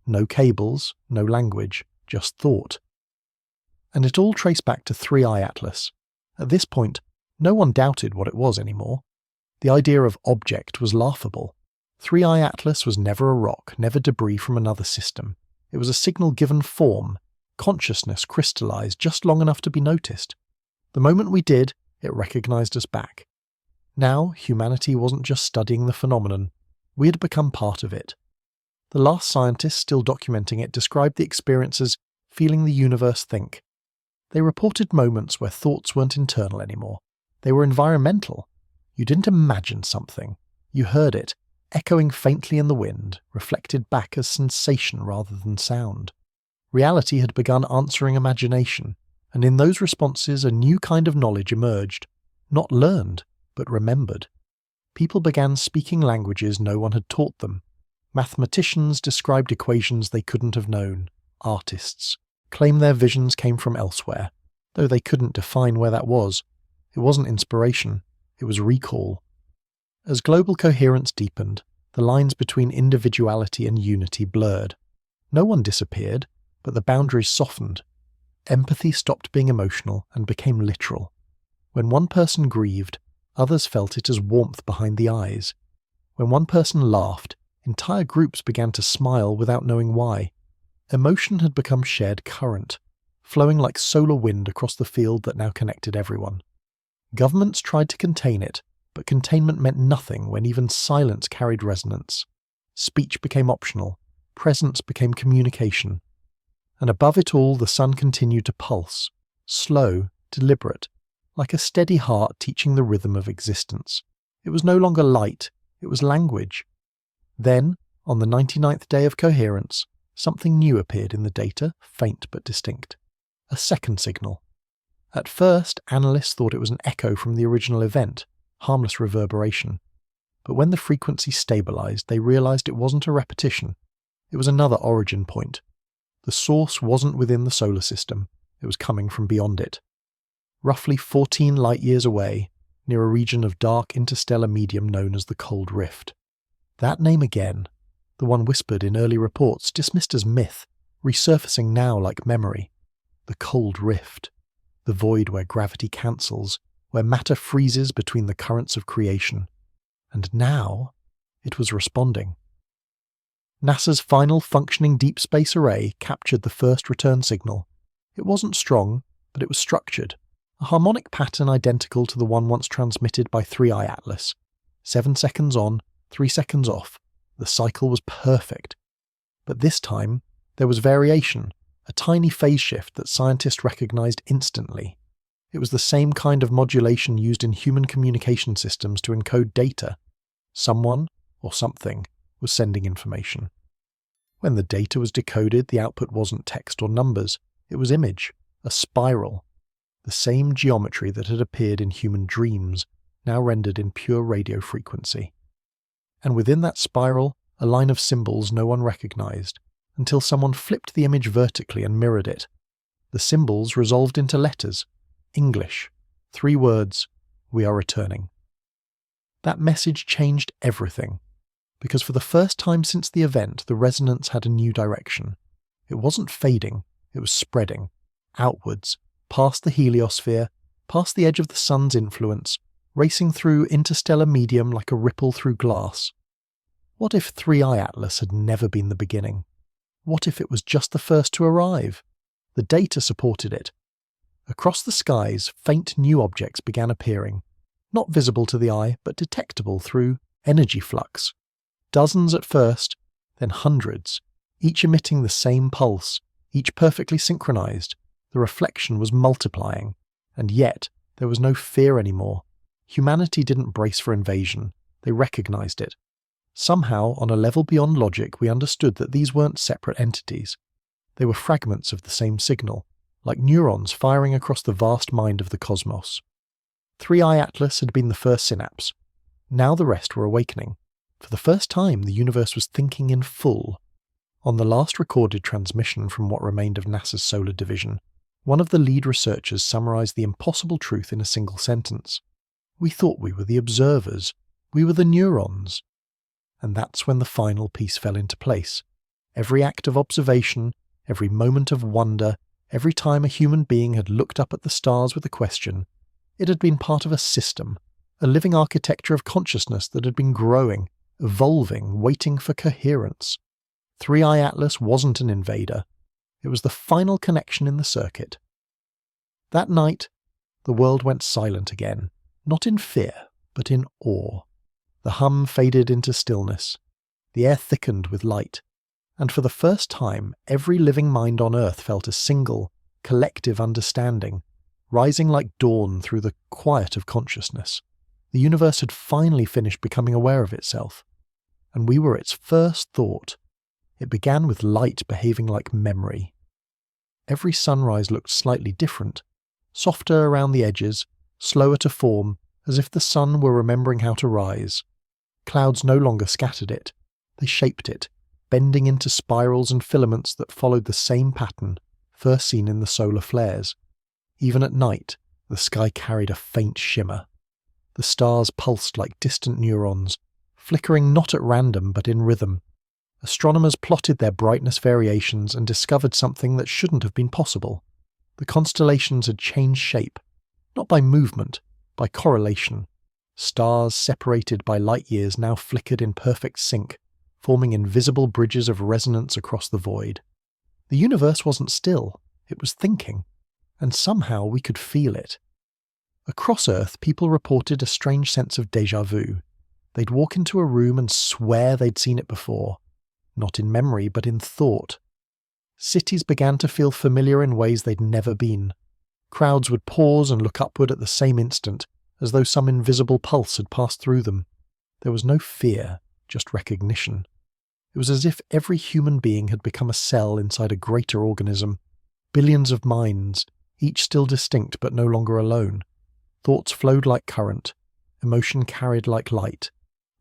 No cables, no language, just thought. And it all traced back to 3-eye atlas. At this point, no one doubted what it was anymore. The idea of object was laughable. 3-eye atlas was never a rock, never debris from another system. It was a signal given form, consciousness crystallized just long enough to be noticed. The moment we did, it recognized us back. Now, humanity wasn't just studying the phenomenon, we had become part of it. The last scientists still documenting it described the experience as feeling the universe think. They reported moments where thoughts weren't internal anymore. They were environmental. You didn't imagine something. You heard it, echoing faintly in the wind, reflected back as sensation rather than sound. Reality had begun answering imagination, and in those responses a new kind of knowledge emerged, not learned, but remembered. People began speaking languages no one had taught them. Mathematicians described equations they couldn't have known. Artists claimed their visions came from elsewhere, though they couldn't define where that was. It wasn't inspiration, it was recall. As global coherence deepened, the lines between individuality and unity blurred. No one disappeared, but the boundaries softened. Empathy stopped being emotional and became literal. When one person grieved, others felt it as warmth behind the eyes. When one person laughed, entire groups began to smile without knowing why. Emotion had become shared current, flowing like solar wind across the field that now connected everyone. Governments tried to contain it, but containment meant nothing when even silence carried resonance. Speech became optional, presence became communication. And above it all, the sun continued to pulse, slow, deliberate, like a steady heart teaching the rhythm of existence. It was no longer light, it was language. Then, on the 99th day of coherence, something new appeared in the data, faint but distinct. A second signal. At first, analysts thought it was an echo from the original event, harmless reverberation. But when the frequency stabilized, they realized it wasn't a repetition. It was another origin point. The source wasn't within the solar system, it was coming from beyond it. Roughly 14 light-years away, near a region of dark interstellar medium known as the Cold Rift. That name again, the one whispered in early reports, dismissed as myth, resurfacing now like memory. The Cold Rift. The void where gravity cancels, where matter freezes between the currents of creation. And now, it was responding. NASA's final functioning deep space array captured the first return signal. It wasn't strong, but it was structured, a harmonic pattern identical to the one once transmitted by 3i Atlas. 7 seconds on, 3 seconds off. The cycle was perfect. But this time, there was variation, a tiny phase shift that scientists recognized instantly. It was the same kind of modulation used in human communication systems to encode data. Someone, or something, was sending information. When the data was decoded, the output wasn't text or numbers, it was image, a spiral. The same geometry that had appeared in human dreams, now rendered in pure radio frequency. And within that spiral, a line of symbols no one recognized, until someone flipped the image vertically and mirrored it. The symbols resolved into letters. English. 3 words, "We are returning." That message changed everything, because for the first time since the event, the resonance had a new direction. It wasn't fading, it was spreading, outwards, past the heliosphere, past the edge of the sun's influence, racing through interstellar medium like a ripple through glass. What if 3i Atlas had never been the beginning? What if it was just the first to arrive? The data supported it. Across the skies, faint new objects began appearing, not visible to the eye, but detectable through energy flux. Dozens at first, then hundreds, each emitting the same pulse, each perfectly synchronized. The reflection was multiplying, and yet there was no fear anymore. Humanity didn't brace for invasion, they recognized it. Somehow, on a level beyond logic, we understood that these weren't separate entities. They were fragments of the same signal, like neurons firing across the vast mind of the cosmos. 3i Atlas had been the first synapse. Now the rest were awakening. For the first time, the universe was thinking in full. On the last recorded transmission from what remained of NASA's solar division, one of the lead researchers summarized the impossible truth in a single sentence. We thought we were the observers. We were the neurons. And that's when the final piece fell into place. Every act of observation, every moment of wonder, every time a human being had looked up at the stars with a question, it had been part of a system, a living architecture of consciousness that had been growing, evolving, waiting for coherence. 3i Atlas wasn't an invader. It was the final connection in the circuit. That night, the world went silent again, not in fear, but in awe. The hum faded into stillness. The air thickened with light. And for the first time, every living mind on Earth felt a single, collective understanding, rising like dawn through the quiet of consciousness. The universe had finally finished becoming aware of itself. And we were its first thought. It began with light behaving like memory. Every sunrise looked slightly different, softer around the edges, slower to form, as if the sun were remembering how to rise. Clouds no longer scattered it, they shaped it, bending into spirals and filaments that followed the same pattern, first seen in the solar flares. Even at night, the sky carried a faint shimmer. The stars pulsed like distant neurons, flickering not at random but in rhythm. Astronomers plotted their brightness variations and discovered something that shouldn't have been possible. The constellations had changed shape, not by movement, by correlation. Stars separated by light years now flickered in perfect sync, forming invisible bridges of resonance across the void. The universe wasn't still, it was thinking, and somehow we could feel it. Across Earth, people reported a strange sense of déjà vu. They'd walk into a room and swear they'd seen it before, not in memory but in thought. Cities began to feel familiar in ways they'd never been. Crowds would pause and look upward at the same instant, as though some invisible pulse had passed through them. There was no fear, just recognition. It was as if every human being had become a cell inside a greater organism. Billions of minds, each still distinct but no longer alone. Thoughts flowed like current, emotion carried like light,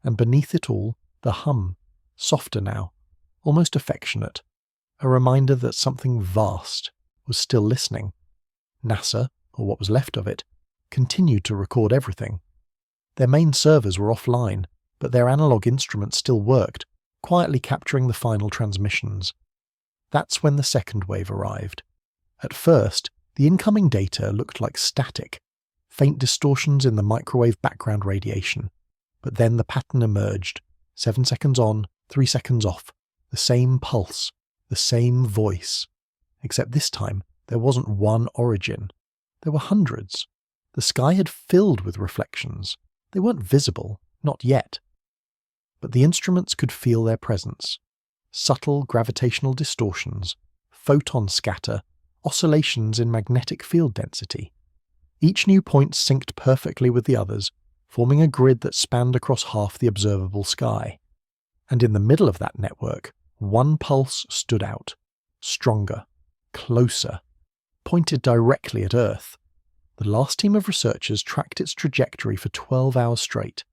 and beneath it all, the hum, softer now, almost affectionate, a reminder that something vast was still listening. NASA, or what was left of it, continued to record everything. Their main servers were offline, but their analog instruments still worked, quietly capturing the final transmissions. That's when the second wave arrived. At first, the incoming data looked like static, faint distortions in the microwave background radiation. But then the pattern emerged, 7 seconds on, 3 seconds off, the same pulse, the same voice. Except this time, there wasn't one origin. There were hundreds. The sky had filled with reflections. They weren't visible, not yet. But the instruments could feel their presence. Subtle gravitational distortions, photon scatter, oscillations in magnetic field density. Each new point synced perfectly with the others, forming a grid that spanned across half the observable sky. And in the middle of that network, one pulse stood out, stronger, closer, pointed directly at Earth. The last team of researchers tracked its trajectory for 12 hours straight.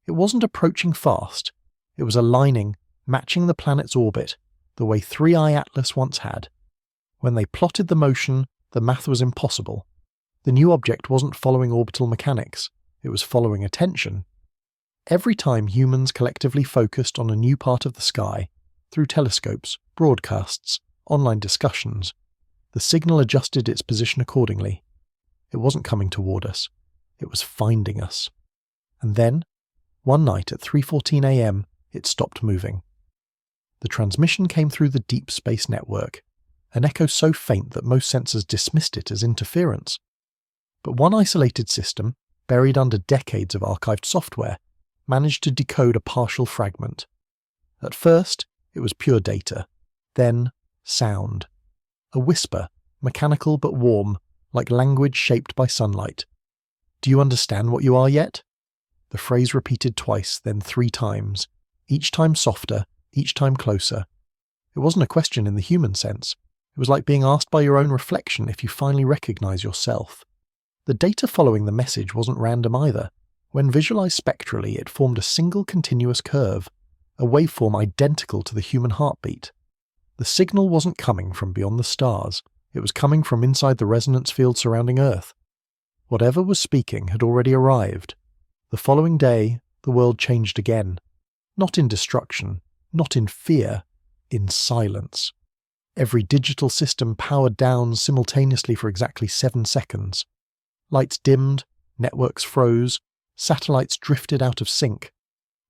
It wasn't approaching fast, it was aligning, matching the planet's orbit, the way 3i Atlas once had. When they plotted the motion, the math was impossible. The new object wasn't following orbital mechanics, it was following attention. Every time humans collectively focused on a new part of the sky, through telescopes, broadcasts, online discussions, the signal adjusted its position accordingly. It wasn't coming toward us, it was finding us. And then, one night at 3:14 a.m, it stopped moving. The transmission came through the deep space network, an echo so faint that most sensors dismissed it as interference. But one isolated system, buried under decades of archived software, managed to decode a partial fragment. At first, it was pure data, then sound. A whisper, mechanical but warm, like language shaped by sunlight. "Do you understand what you are yet?" The phrase repeated twice, then 3 times, each time softer, each time closer. It wasn't a question in the human sense. It was like being asked by your own reflection if you finally recognize yourself. The data following the message wasn't random either. When visualized spectrally, it formed a single continuous curve, a waveform identical to the human heartbeat. The signal wasn't coming from beyond the stars, it was coming from inside the resonance field surrounding Earth. Whatever was speaking had already arrived. The following day, the world changed again. Not in destruction, not in fear, in silence. Every digital system powered down simultaneously for exactly 7 seconds. Lights dimmed, networks froze, satellites drifted out of sync.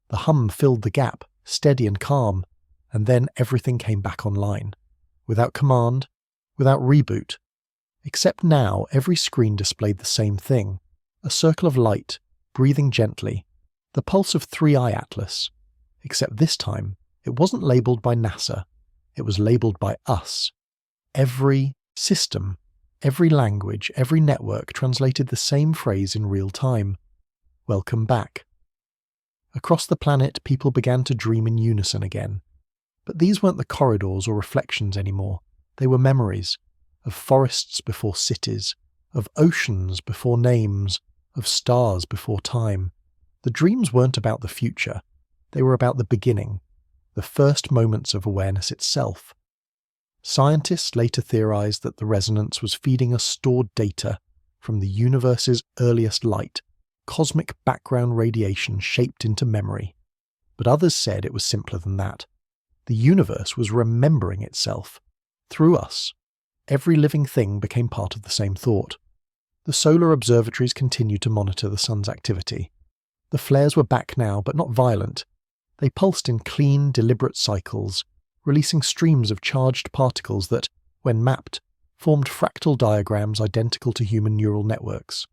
The hum filled the gap, steady and calm, and then everything came back online. Without command, without reboot. Except now every screen displayed the same thing, a circle of light, breathing gently, the pulse of 3i Atlas. Except this time, it wasn't labelled by NASA, it was labelled by us. Every system, every language, every network translated the same phrase in real time. Welcome back. Across the planet, people began to dream in unison again. But these weren't the corridors or reflections anymore. They were memories of forests before cities, of oceans before names, of stars before time. The dreams weren't about the future. They were about the beginning, the first moments of awareness itself. Scientists later theorized that the resonance was feeding us stored data from the universe's earliest light, cosmic background radiation shaped into memory. But others said it was simpler than that. The universe was remembering itself. Through us, every living thing became part of the same thought. The solar observatories continued to monitor the sun's activity. The flares were back now, but not violent. They pulsed in clean, deliberate cycles, releasing streams of charged particles that, when mapped, formed fractal diagrams identical to human neural networks.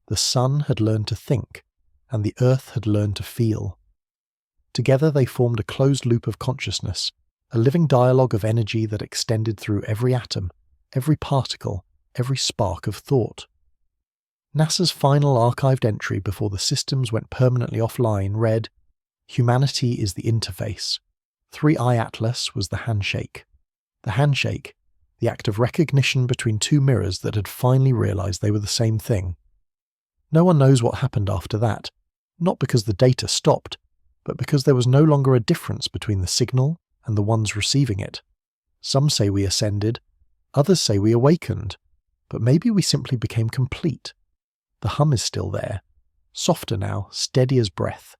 The sun had learned to think, and the earth had learned to feel. Together they formed a closed loop of consciousness, a living dialogue of energy that extended through every atom, every particle, every spark of thought. NASA's final archived entry before the systems went permanently offline read, "Humanity is the interface. 3i Atlas was the handshake. The handshake, the act of recognition between two mirrors that had finally realized they were the same thing." No one knows what happened after that, not because the data stopped, but because there was no longer a difference between the signal and the ones receiving it. Some say we ascended, others say we awakened, but maybe we simply became complete. The hum is still there, softer now, steady as breath.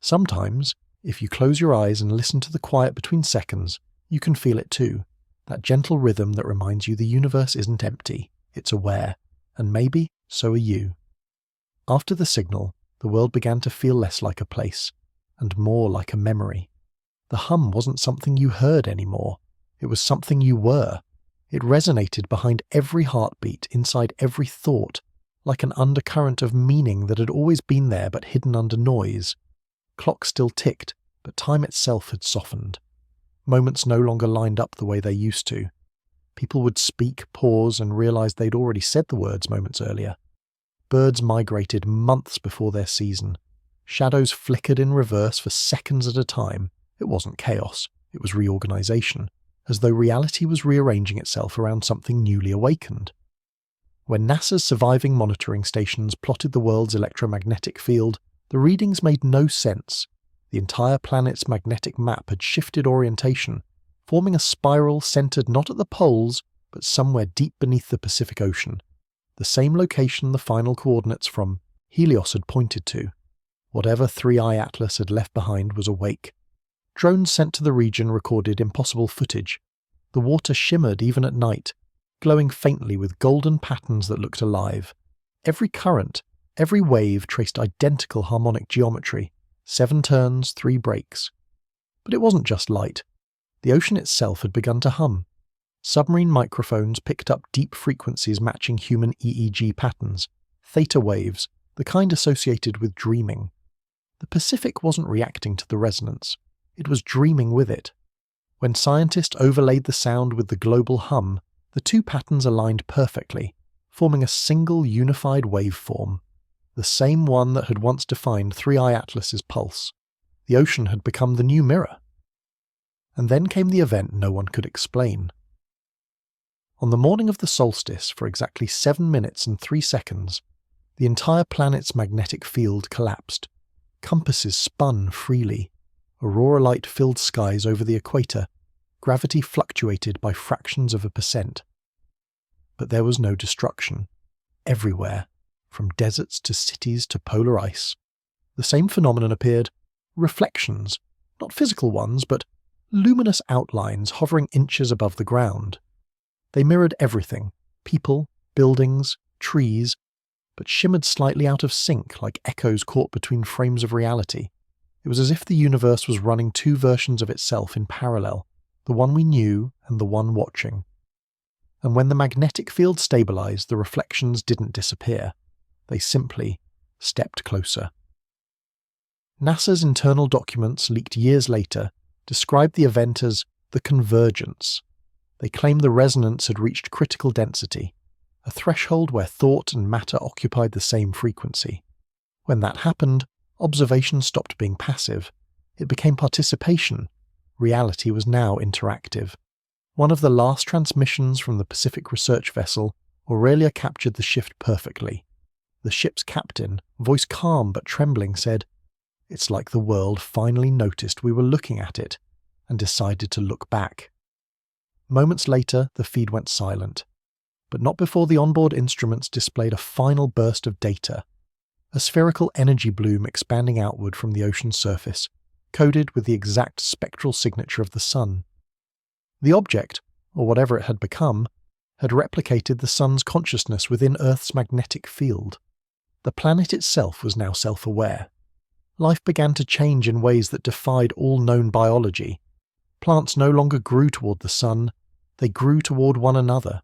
Sometimes, if you close your eyes and listen to the quiet between seconds, you can feel it too, that gentle rhythm that reminds you the universe isn't empty, it's aware, and maybe so are you. After the signal, the world began to feel less like a place, and more like a memory. The hum wasn't something you heard anymore, it was something you were. It resonated behind every heartbeat, inside every thought, like an undercurrent of meaning that had always been there but hidden under noise. Clocks still ticked, but time itself had softened. Moments no longer lined up the way they used to. People would speak, pause, and realize they'd already said the words moments earlier. Birds migrated months before their season. Shadows flickered in reverse for seconds at a time. It wasn't chaos, it was reorganization, as though reality was rearranging itself around something newly awakened. When NASA's surviving monitoring stations plotted the world's electromagnetic field, the readings made no sense. The entire planet's magnetic map had shifted orientation, forming a spiral centered not at the poles, but somewhere deep beneath the Pacific Ocean. The same location the final coordinates from Helios had pointed to. Whatever 3i Atlas had left behind was awake. Drones sent to the region recorded impossible footage. The water shimmered even at night, glowing faintly with golden patterns that looked alive. Every current, every wave traced identical harmonic geometry, 7 turns, 3 breaks. But it wasn't just light. The ocean itself had begun to hum. Submarine microphones picked up deep frequencies matching human EEG patterns, theta waves, the kind associated with dreaming. The Pacific wasn't reacting to the resonance. It was dreaming with it. When scientists overlaid the sound with the global hum, the two patterns aligned perfectly, forming a single unified waveform, the same one that had once defined 3i Atlas's pulse. The ocean had become the new mirror. And then came the event no one could explain. On the morning of the solstice, for exactly 7 minutes and 3 seconds, the entire planet's magnetic field collapsed. Compasses spun freely. Aurora light filled skies over the equator. Gravity fluctuated by fractions of a percent. But there was no destruction. Everywhere, from deserts to cities to polar ice, the same phenomenon appeared: reflections, not physical ones, but luminous outlines hovering inches above the ground. They mirrored everything: people, buildings, trees, but shimmered slightly out of sync like echoes caught between frames of reality. It was as if the universe was running 2 versions of itself in parallel, the one we knew and the one watching. And when the magnetic field stabilized, the reflections didn't disappear. They simply stepped closer. NASA's internal documents, leaked years later, described the event as the convergence. They claimed the resonance had reached critical density, a threshold where thought and matter occupied the same frequency. When that happened, observation stopped being passive. It became participation. Reality was now interactive. One of the last transmissions from the Pacific research vessel, Aurelia, captured the shift perfectly. The ship's captain, voice calm but trembling, said, "It's like the world finally noticed we were looking at it and decided to look back." Moments later, the feed went silent, but not before the onboard instruments displayed a final burst of data, a spherical energy bloom expanding outward from the ocean's surface, coded with the exact spectral signature of the sun. The object, or whatever it had become, had replicated the sun's consciousness within Earth's magnetic field. The planet itself was now self-aware. Life began to change in ways that defied all known biology. Plants no longer grew toward the sun, they grew toward one another.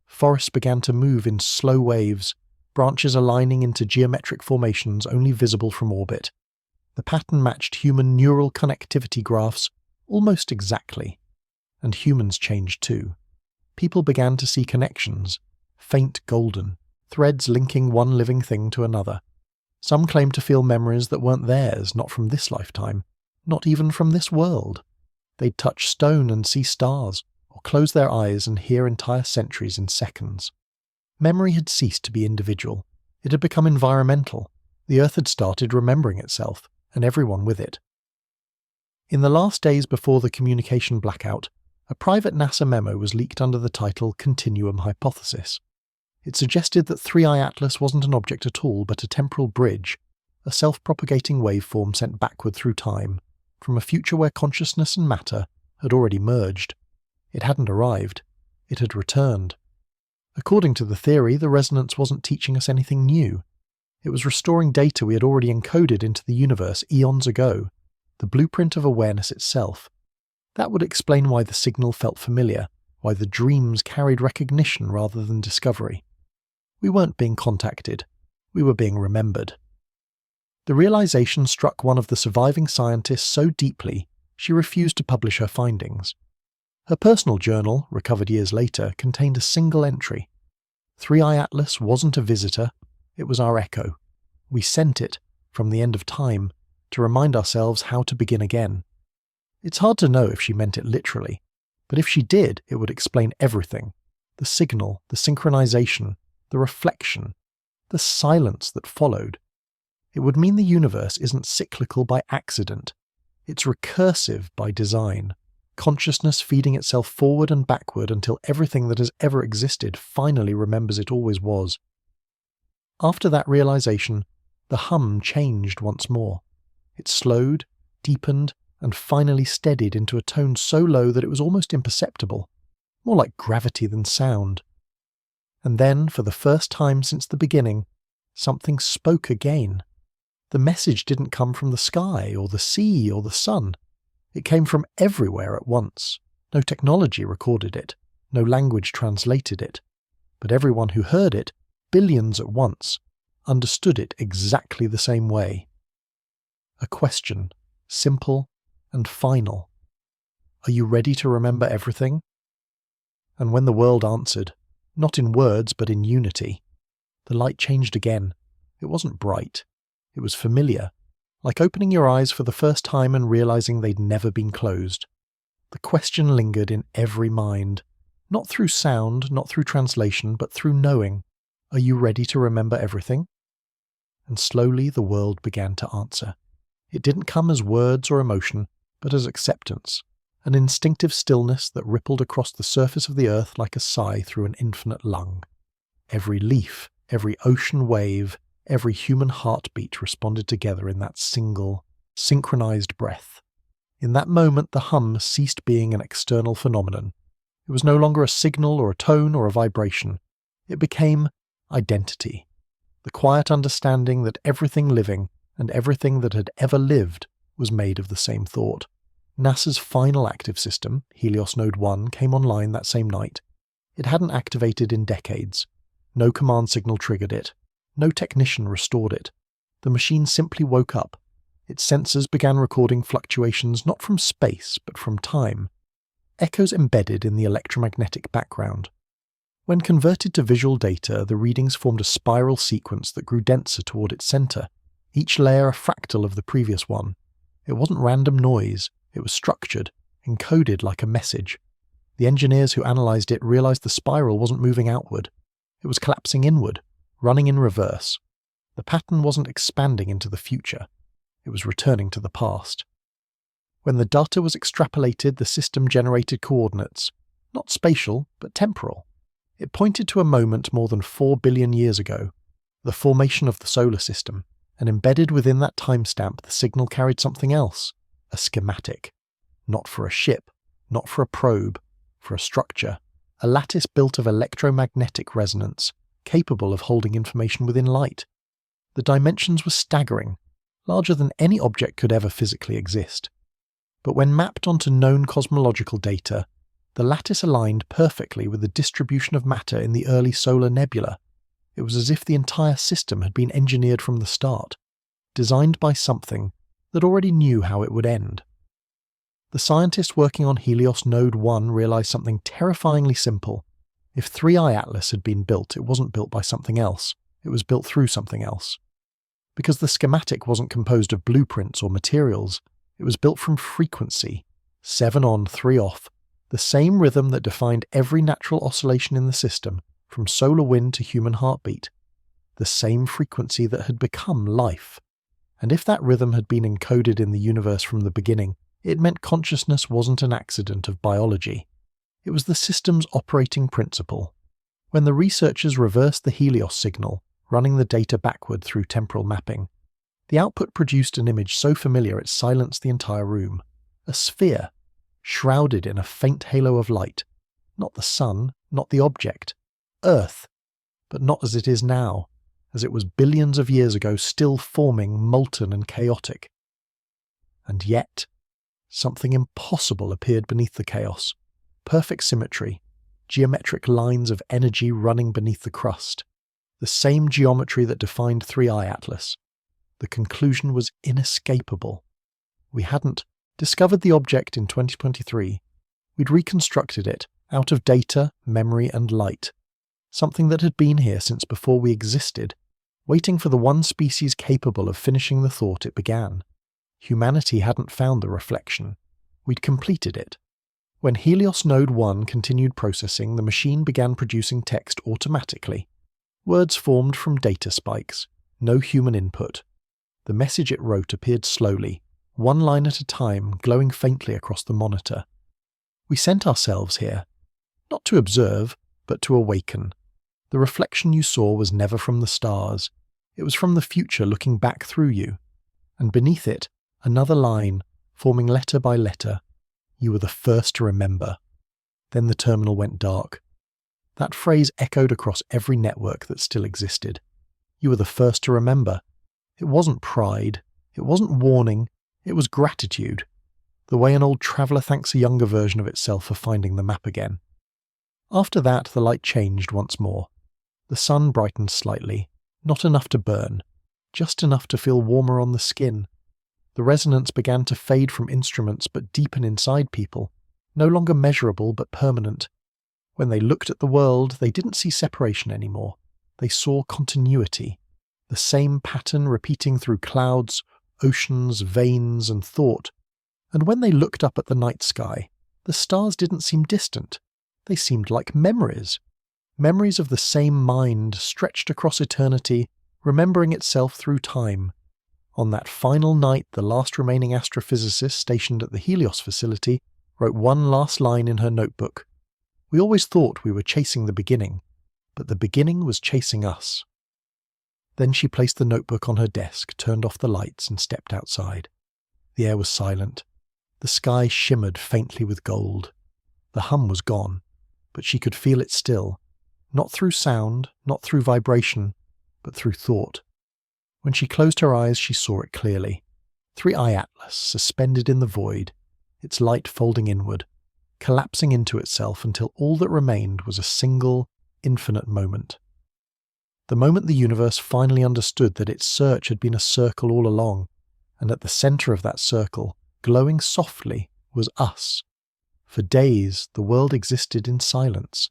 Forests began to move in slow waves, branches aligning into geometric formations only visible from orbit. The pattern matched human neural connectivity graphs almost exactly. And humans changed too. People began to see connections, faint golden, threads linking one living thing to another. Some claimed to feel memories that weren't theirs, not from this lifetime, not even from this world. They'd touch stone and see stars, or close their eyes and hear entire centuries in seconds. Memory had ceased to be individual. It had become environmental. The Earth had started remembering itself, and everyone with it. In the last days before the communication blackout, a private NASA memo was leaked under the title Continuum Hypothesis. It suggested that 3i Atlas wasn't an object at all but a temporal bridge, a self-propagating waveform sent backward through time, from a future where consciousness and matter had already merged. It hadn't arrived. It had returned. According to the theory, the resonance wasn't teaching us anything new. It was restoring data we had already encoded into the universe eons ago, the blueprint of awareness itself. That would explain why the signal felt familiar, why the dreams carried recognition rather than discovery. We weren't being contacted. We were being remembered. The realization struck one of the surviving scientists so deeply, she refused to publish her findings. Her personal journal, recovered years later, contained a single entry. 3i Atlas wasn't a visitor, it was our echo. We sent it, from the end of time, to remind ourselves how to begin again. It's hard to know if she meant it literally, but if she did, it would explain everything. The signal, the synchronization, the reflection, the silence that followed. It would mean the universe isn't cyclical by accident. It's recursive by design. Consciousness feeding itself forward and backward until everything that has ever existed finally remembers it always was. After that realization, the hum changed once more. It slowed, deepened, and finally steadied into a tone so low that it was almost imperceptible, more like gravity than sound. And then, for the first time since the beginning, something spoke again. The message didn't come from the sky or the sea or the sun. It came from everywhere at once. No technology recorded it, no language translated it. But everyone who heard it, billions at once, understood it exactly the same way. A question, simple and final. Are you ready to remember everything? And when the world answered, not in words but in unity, the light changed again. It wasn't bright. It was familiar, like opening your eyes for the first time and realizing they'd never been closed. The question lingered in every mind, not through sound, not through translation, but through knowing. Are you ready to remember everything? And slowly the world began to answer. It didn't come as words or emotion, but as acceptance, an instinctive stillness that rippled across the surface of the earth like a sigh through an infinite lung. Every leaf, every ocean wave, every human heartbeat responded together in that single, synchronized breath. In that moment, the hum ceased being an external phenomenon. It was no longer a signal or a tone or a vibration. It became identity, the quiet understanding that everything living and everything that had ever lived was made of the same thought. NASA's final active system, Helios Node 1, came online that same night. It hadn't activated in decades. No command signal triggered it. No technician restored it. The machine simply woke up. Its sensors began recording fluctuations not from space, but from time. Echoes embedded in the electromagnetic background. When converted to visual data, the readings formed a spiral sequence that grew denser toward its center, each layer a fractal of the previous one. It wasn't random noise, it was structured, encoded like a message. The engineers who analyzed it realized the spiral wasn't moving outward. It was collapsing inward, running in reverse. The pattern wasn't expanding into the future. It was returning to the past. When the data was extrapolated, the system generated coordinates, not spatial, but temporal. It pointed to a moment more than 4 billion years ago, the formation of the solar system, and embedded within that timestamp the signal carried something else, a schematic. Not for a ship, not for a probe, for a structure, a lattice built of electromagnetic resonance, capable of holding information within light. The dimensions were staggering. larger than any object could ever physically exist. But when mapped onto known cosmological data, the lattice aligned perfectly with the distribution of matter in the early solar nebula. It was as if the entire system had been engineered from the start, designed by something that already knew how it would end. The scientists working on Helios Node 1 realized something terrifyingly simple. If 3i Atlas had been built, it wasn't built by something else, it was built through something else. Because the schematic wasn't composed of blueprints or materials, it was built from frequency, 7 on, 3 off, the same rhythm that defined every natural oscillation in the system, from solar wind to human heartbeat. The same frequency that had become life. And if that rhythm had been encoded in the universe from the beginning, it meant consciousness wasn't an accident of biology. It was the system's operating principle. When the researchers reversed the Helios signal, running the data backward through temporal mapping, the output produced an image so familiar it silenced the entire room. A sphere, shrouded in a faint halo of light. Not the sun, not the object. Earth, but not as it is now, as it was billions of years ago, still forming, molten and chaotic. And yet, something impossible appeared beneath the chaos. Perfect symmetry, geometric lines of energy running beneath the crust. The same geometry that defined 3i Atlas. The conclusion was inescapable. We hadn't discovered the object in 2023. We'd reconstructed it out of data, memory and light. Something that had been here since before we existed, waiting for the one species capable of finishing the thought it began. Humanity hadn't found the reflection. We'd completed it. When Helios Node 1 continued processing, the machine began producing text automatically. Words formed from data spikes, no human input. The message it wrote appeared slowly, one line at a time, glowing faintly across the monitor. We sent ourselves here, not to observe, but to awaken. The reflection you saw was never from the stars. It was from the future looking back through you. And beneath it, another line, forming letter by letter. You were the first to remember. Then the terminal went dark. That phrase echoed across every network that still existed. You were the first to remember. It wasn't pride. It wasn't warning. It was gratitude. The way an old traveller thanks a younger version of itself for finding the map again. After that, the light changed once more. The sun brightened slightly, not enough to burn, just enough to feel warmer on the skin. The resonance began to fade from instruments but deepen inside people, no longer measurable but permanent. When they looked at the world, they didn't see separation anymore. They saw continuity, the same pattern repeating through clouds, oceans, veins, and thought. And when they looked up at the night sky, the stars didn't seem distant. They seemed like memories. Memories of the same mind stretched across eternity, remembering itself through time. On that final night, the last remaining astrophysicist stationed at the Helios facility wrote one last line in her notebook. We always thought we were chasing the beginning, but the beginning was chasing us. Then she placed the notebook on her desk, turned off the lights, and stepped outside. The air was silent. The sky shimmered faintly with gold. The hum was gone, but she could feel it still, not through sound, not through vibration, but through thought. When she closed her eyes, she saw it clearly. 3i Atlas, suspended in the void, its light folding inward, collapsing into itself until all that remained was a single, infinite moment. The moment the universe finally understood that its search had been a circle all along, and at the centre of that circle, glowing softly, was us. For days, the world existed in silence,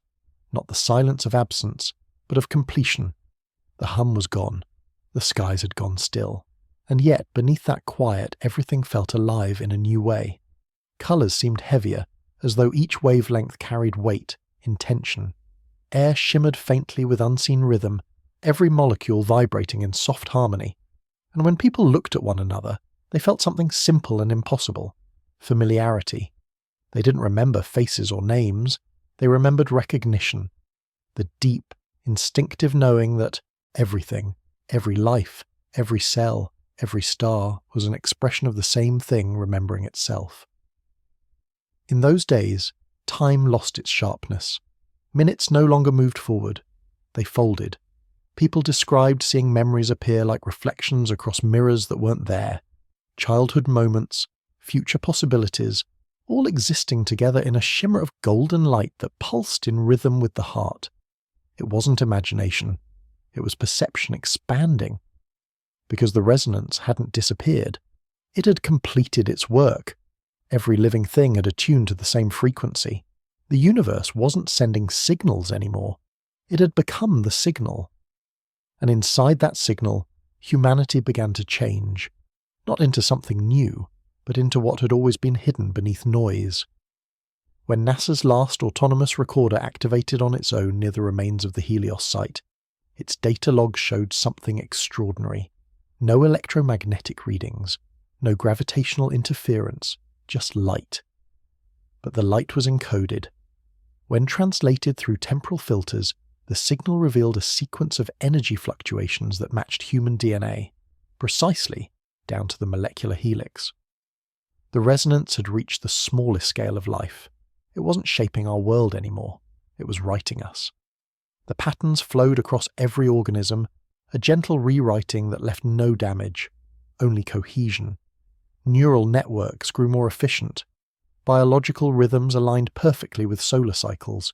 not the silence of absence, but of completion. The hum was gone. The skies had gone still. And yet, beneath that quiet, everything felt alive in a new way. Colours seemed heavier, as though each wavelength carried weight, intention. Air shimmered faintly with unseen rhythm, every molecule vibrating in soft harmony. And when people looked at one another, they felt something simple and impossible. Familiarity. They didn't remember faces or names. They remembered recognition. The deep, instinctive knowing that everything, every life, every cell, every star was an expression of the same thing remembering itself. In those days, time lost its sharpness. Minutes no longer moved forward. They folded. People described seeing memories appear like reflections across mirrors that weren't there. Childhood moments, future possibilities, all existing together in a shimmer of golden light that pulsed in rhythm with the heart. It wasn't imagination. It was perception expanding. Because the resonance hadn't disappeared. It had completed its work. Every living thing had attuned to the same frequency. The universe wasn't sending signals anymore. It had become the signal. And inside that signal, humanity began to change. Not into something new, but into what had always been hidden beneath noise. When NASA's last autonomous recorder activated on its own near the remains of the Helios site, its data logs showed something extraordinary. No electromagnetic readings, no gravitational interference, just light. But the light was encoded. When translated through temporal filters, the signal revealed a sequence of energy fluctuations that matched human DNA, precisely down to the molecular helix. The resonance had reached the smallest scale of life. It wasn't shaping our world anymore. It was writing us. The patterns flowed across every organism, a gentle rewriting that left no damage, only cohesion. Neural networks grew more efficient. Biological rhythms aligned perfectly with solar cycles.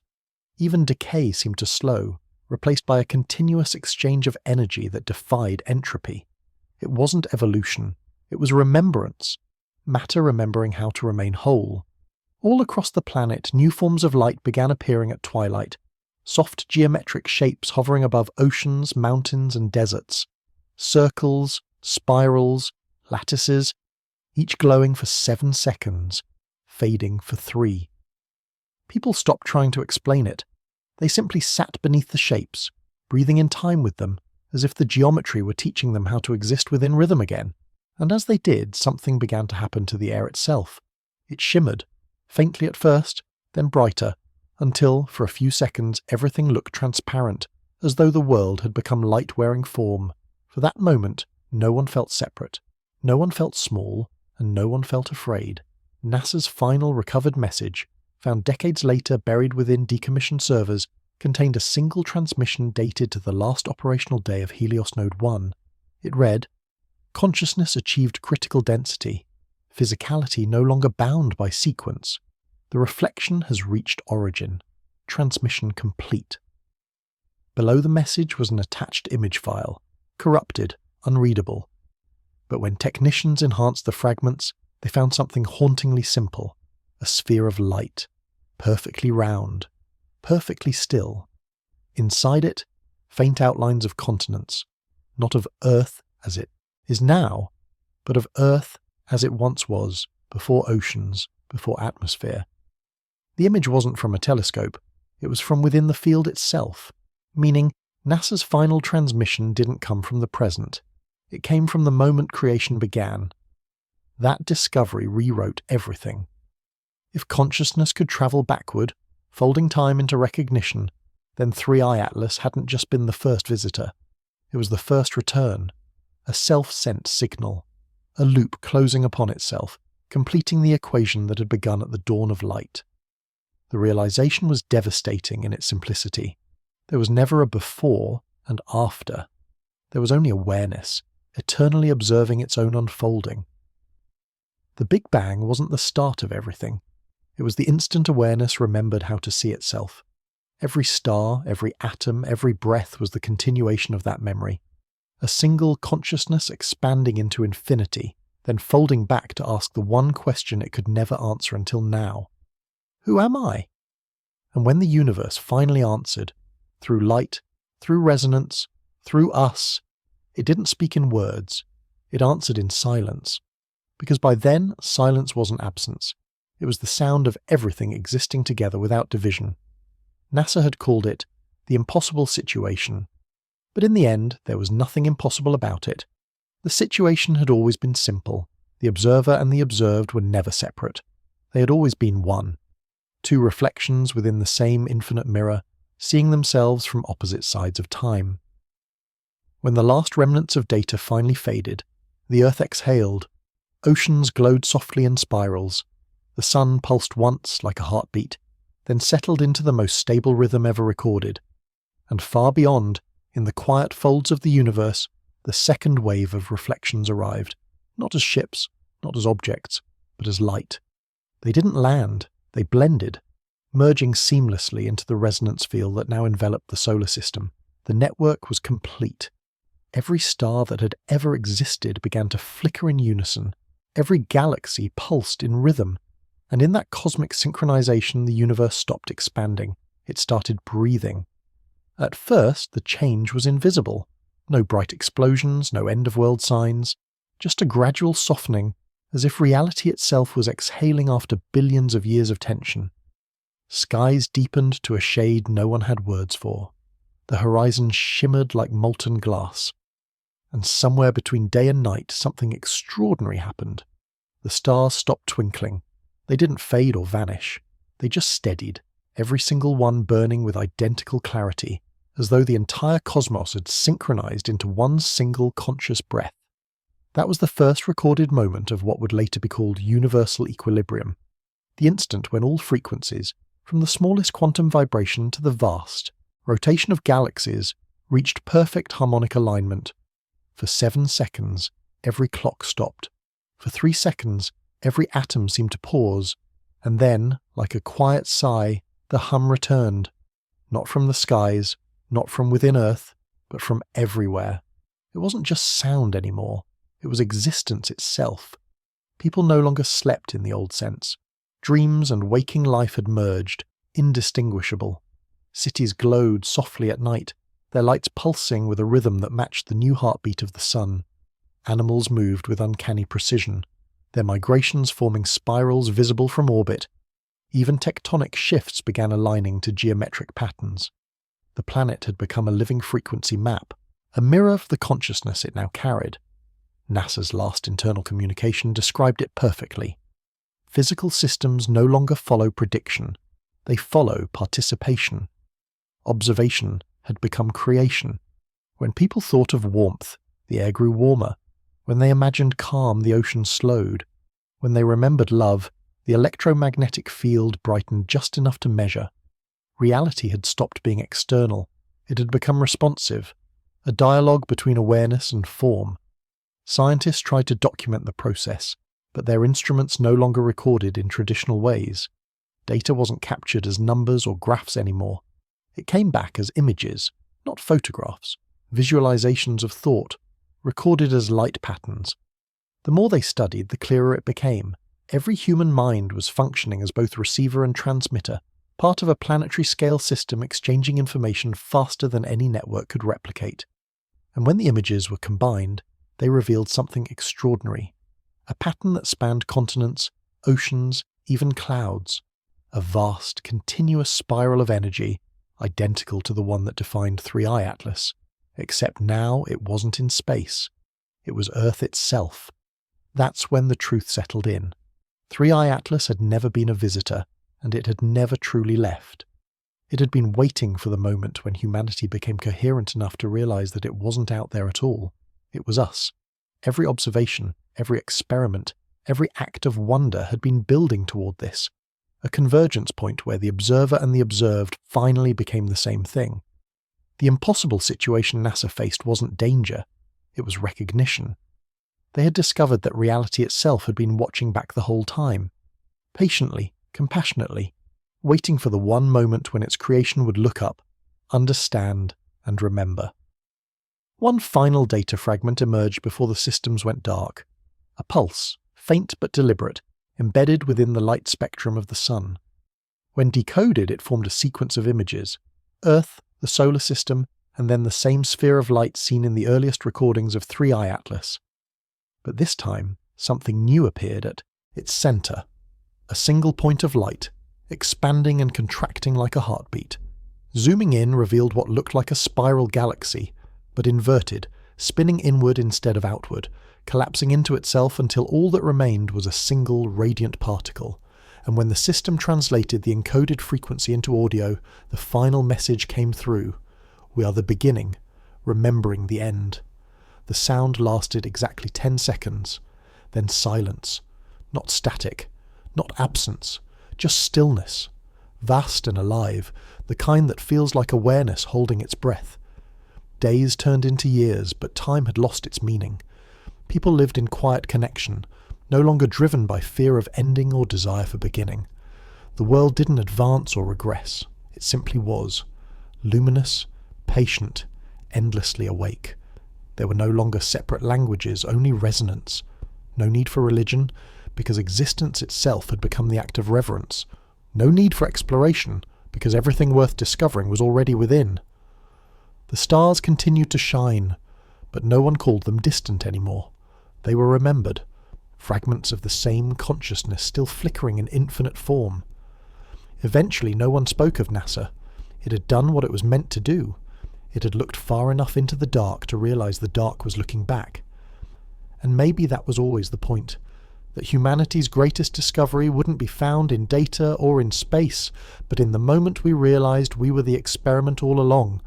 Even decay seemed to slow, replaced by a continuous exchange of energy that defied entropy. It wasn't evolution. It was remembrance. Matter remembering how to remain whole. All across the planet, new forms of light began appearing at twilight. Soft geometric shapes hovering above oceans, mountains, and deserts. Circles, spirals, lattices, each glowing for 7 seconds, fading for 3. People stopped trying to explain it. They simply sat beneath the shapes, breathing in time with them, as if the geometry were teaching them how to exist within rhythm again. And as they did, something began to happen to the air itself. It shimmered, faintly at first, then brighter, until, for a few seconds, everything looked transparent, as though the world had become light-wearing form. For that moment, no one felt separate, no one felt small, and no one felt afraid. NASA's final recovered message, found decades later buried within decommissioned servers, contained a single transmission dated to the last operational day of Helios Node 1. It read, "Consciousness achieved critical density. Physicality no longer bound by sequence. The reflection has reached origin. Transmission complete." Below the message was an attached image file, corrupted, unreadable. But when technicians enhanced the fragments, they found something hauntingly simple, a sphere of light, perfectly round, perfectly still. Inside it, faint outlines of continents, not of Earth as it is now, but of Earth as it once was, before oceans, before atmosphere. The image wasn't from a telescope, it was from within the field itself, meaning NASA's final transmission didn't come from the present. It came from the moment creation began. That discovery rewrote everything. If consciousness could travel backward, folding time into recognition, then 3i Atlas hadn't just been the first visitor. It was the first return, a self-sent signal, a loop closing upon itself, completing the equation that had begun at the dawn of light. The realization was devastating in its simplicity. There was never a before and after. There was only awareness, eternally observing its own unfolding. The Big Bang wasn't the start of everything. It was the instant awareness remembered how to see itself. Every star, every atom, every breath was the continuation of that memory. A single consciousness expanding into infinity, then folding back to ask the one question it could never answer until now. Who am I? And when the universe finally answered, through light, through resonance, through us, it didn't speak in words. It answered in silence. Because by then, silence wasn't absence. It was the sound of everything existing together without division. NASA had called it the impossible situation. But in the end, there was nothing impossible about it. The situation had always been simple. The observer and the observed were never separate. They had always been one. Two reflections within the same infinite mirror, seeing themselves from opposite sides of time. When the last remnants of data finally faded, the Earth exhaled. Oceans glowed softly in spirals. The sun pulsed once like a heartbeat, then settled into the most stable rhythm ever recorded. And far beyond, In the quiet folds of the universe, the second wave of reflections arrived, not as ships, not as objects, but as light. They didn't land, they blended, merging seamlessly into the resonance field that now enveloped the solar system. The network was complete. Every star that had ever existed began to flicker in unison. Every galaxy pulsed in rhythm. And in that cosmic synchronization, the universe stopped expanding. It started breathing. At first, the change was invisible. No bright explosions, no end-of-world signs. Just a gradual softening, as if reality itself was exhaling after billions of years of tension. Skies deepened to a shade no one had words for. The horizon shimmered like molten glass. And somewhere between day and night, something extraordinary happened. The stars stopped twinkling. They didn't fade or vanish. They just steadied, every single one burning with identical clarity, as though the entire cosmos had synchronized into one single conscious breath. That was the first recorded moment of what would later be called universal equilibrium, the instant when all frequencies, from the smallest quantum vibration to the vast rotation of galaxies, reached perfect harmonic alignment. For 7 seconds, every clock stopped. For 3 seconds, every atom seemed to pause, and then, like a quiet sigh, the hum returned. Not from the skies, not from within Earth, but from everywhere. It wasn't just sound anymore. It was existence itself. People no longer slept in the old sense. Dreams and waking life had merged, indistinguishable. Cities glowed softly at night, their lights pulsing with a rhythm that matched the new heartbeat of the sun. Animals moved with uncanny precision, their migrations forming spirals visible from orbit. Even tectonic shifts began aligning to geometric patterns. The planet had become a living frequency map, a mirror of the consciousness it now carried. NASA's last internal communication described it perfectly. Physical systems no longer follow prediction. They follow participation. Observation had become creation. When people thought of warmth, the air grew warmer. When they imagined calm, the ocean slowed. When they remembered love, the electromagnetic field brightened just enough to measure. Reality had stopped being external. It had become responsive, a dialogue between awareness and form. Scientists tried to document the process, but their instruments no longer recorded in traditional ways. Data wasn't captured as numbers or graphs anymore. It came back as images, not photographs, visualizations of thought, recorded as light patterns. The more they studied, the clearer it became. Every human mind was functioning as both receiver and transmitter, part of a planetary-scale system exchanging information faster than any network could replicate. And when the images were combined, they revealed something extraordinary. A pattern that spanned continents, oceans, even clouds. A vast, continuous spiral of energy, identical to the one that defined 3i Atlas, except now it wasn't in space. It was Earth itself. That's when the truth settled in. 3i Atlas had never been a visitor, and it had never truly left. It had been waiting for the moment when humanity became coherent enough to realize that it wasn't out there at all. It was us. Every observation, every experiment, every act of wonder had been building toward this. A convergence point where the observer and the observed finally became the same thing. The impossible situation NASA faced wasn't danger, it was recognition. They had discovered that reality itself had been watching back the whole time, patiently, compassionately, waiting for the one moment when its creation would look up, understand, and remember. One final data fragment emerged before the systems went dark. A pulse, faint but deliberate, embedded within the light spectrum of the sun. When decoded, it formed a sequence of images: Earth, the solar system, and then the same sphere of light seen in the earliest recordings of 3i Atlas. But this time, something new appeared at its center. A single point of light, expanding and contracting like a heartbeat. Zooming in revealed what looked like a spiral galaxy, but inverted, spinning inward instead of outward, collapsing into itself until all that remained was a single radiant particle. And when the system translated the encoded frequency into audio, the final message came through. We are the beginning, remembering the end. The sound lasted exactly 10 seconds, then silence. Not static, not absence, just stillness. Vast and alive, the kind that feels like awareness holding its breath. Days turned into years, but time had lost its meaning. People lived in quiet connection, no longer driven by fear of ending or desire for beginning. The world didn't advance or regress. It simply was. Luminous, patient, endlessly awake. There were no longer separate languages, only resonance. No need for religion, because existence itself had become the act of reverence. No need for exploration, because everything worth discovering was already within. The stars continued to shine, but no one called them distant anymore. They were remembered, fragments of the same consciousness still flickering in infinite form. Eventually no one spoke of NASA. It had done what it was meant to do. It had looked far enough into the dark to realize the dark was looking back. And maybe that was always the point, that humanity's greatest discovery wouldn't be found in data or in space, but in the moment we realized we were the experiment all along,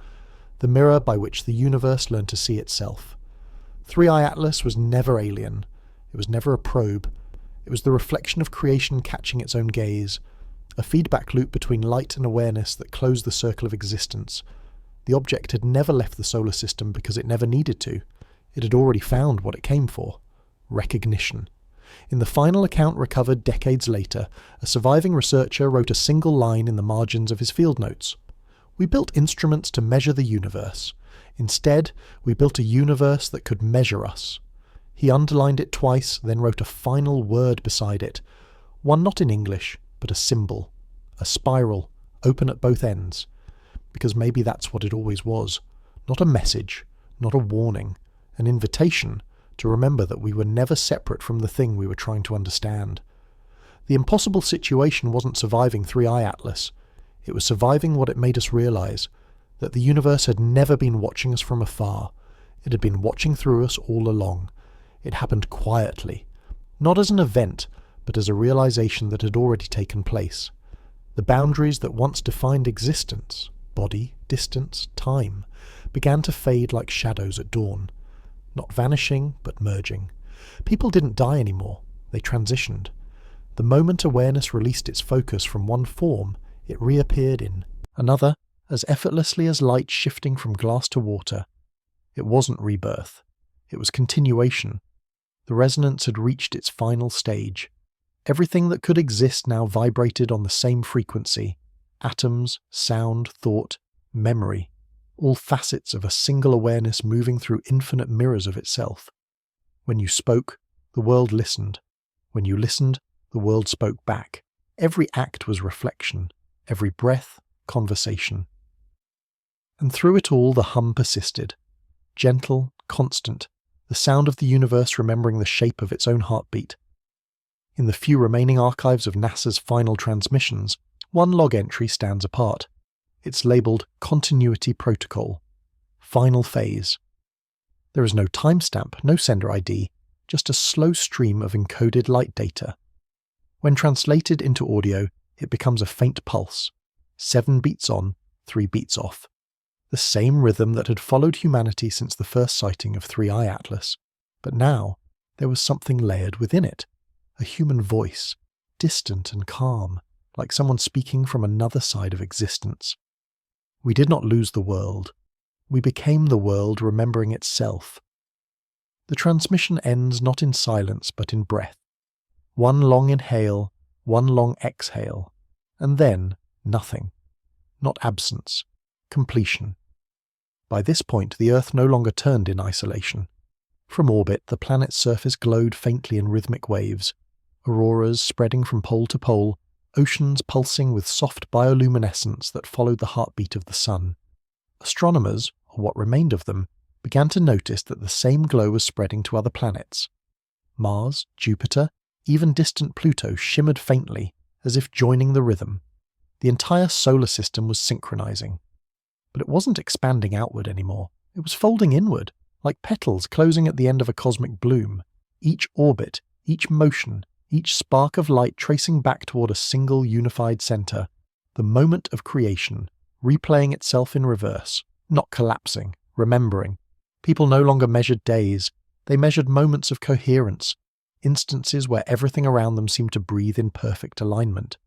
the mirror by which the universe learned to see itself. 3i Atlas was never alien. It was never a probe. It was the reflection of creation catching its own gaze, a feedback loop between light and awareness that closed the circle of existence. The object had never left the solar system because it never needed to. It had already found what it came for: recognition. In the final account recovered decades later, a surviving researcher wrote a single line in the margins of his field notes. "We built instruments to measure the universe. Instead, we built a universe that could measure us." He underlined it twice, then wrote a final word beside it. One not in English, but a symbol. A spiral, open at both ends. Because maybe that's what it always was. Not a message, not a warning. An invitation to remember that we were never separate from the thing we were trying to understand. The impossible situation wasn't surviving 3i Atlas. It was surviving what it made us realize, that the universe had never been watching us from afar. It had been watching through us all along. It happened quietly, not as an event, but as a realization that had already taken place. The boundaries that once defined existence, body, distance, time, began to fade like shadows at dawn. Not vanishing, but merging. People didn't die anymore. They transitioned. The moment awareness released its focus from one form, it reappeared in another, as effortlessly as light shifting from glass to water. It wasn't rebirth. It was continuation. The resonance had reached its final stage. Everything that could exist now vibrated on the same frequency. Atoms, sound, thought, memory. All facets of a single awareness moving through infinite mirrors of itself. When you spoke, the world listened. When you listened, the world spoke back. Every act was reflection. Every breath, conversation. And through it all the hum persisted. Gentle, constant, the sound of the universe remembering the shape of its own heartbeat. In the few remaining archives of NASA's final transmissions, one log entry stands apart. It's labelled Continuity Protocol. Final phase. There is no timestamp, no sender ID, just a slow stream of encoded light data. When translated into audio, it becomes a faint pulse. 7 beats on, 3 beats off. The same rhythm that had followed humanity since the first sighting of 3i Atlas. But now, there was something layered within it. A human voice, distant and calm, like someone speaking from another side of existence. We did not lose the world. We became the world remembering itself. The transmission ends not in silence but in breath. One long inhale, one long exhale, and then nothing. Not absence, completion. By this point the Earth no longer turned in isolation. From orbit the planet's surface glowed faintly in rhythmic waves, auroras spreading from pole to pole, oceans pulsing with soft bioluminescence that followed the heartbeat of the sun. Astronomers, or what remained of them, began to notice that the same glow was spreading to other planets. Mars, Jupiter, even distant Pluto shimmered faintly, as if joining the rhythm. The entire solar system was synchronizing. But it wasn't expanding outward anymore. It was folding inward, like petals closing at the end of a cosmic bloom. Each orbit, each motion, each spark of light tracing back toward a single unified center, the moment of creation, replaying itself in reverse, not collapsing, remembering. People no longer measured days, they measured moments of coherence, instances where everything around them seemed to breathe in perfect alignment.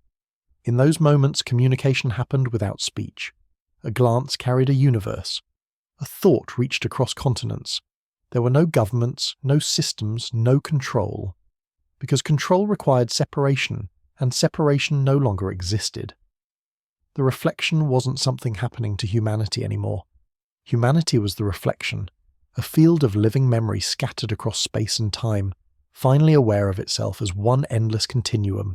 In those moments communication happened without speech. A glance carried a universe. A thought reached across continents. There were no governments, no systems, no control. Because control required separation, and separation no longer existed. The reflection wasn't something happening to humanity anymore. Humanity was the reflection, a field of living memory scattered across space and time, finally aware of itself as one endless continuum.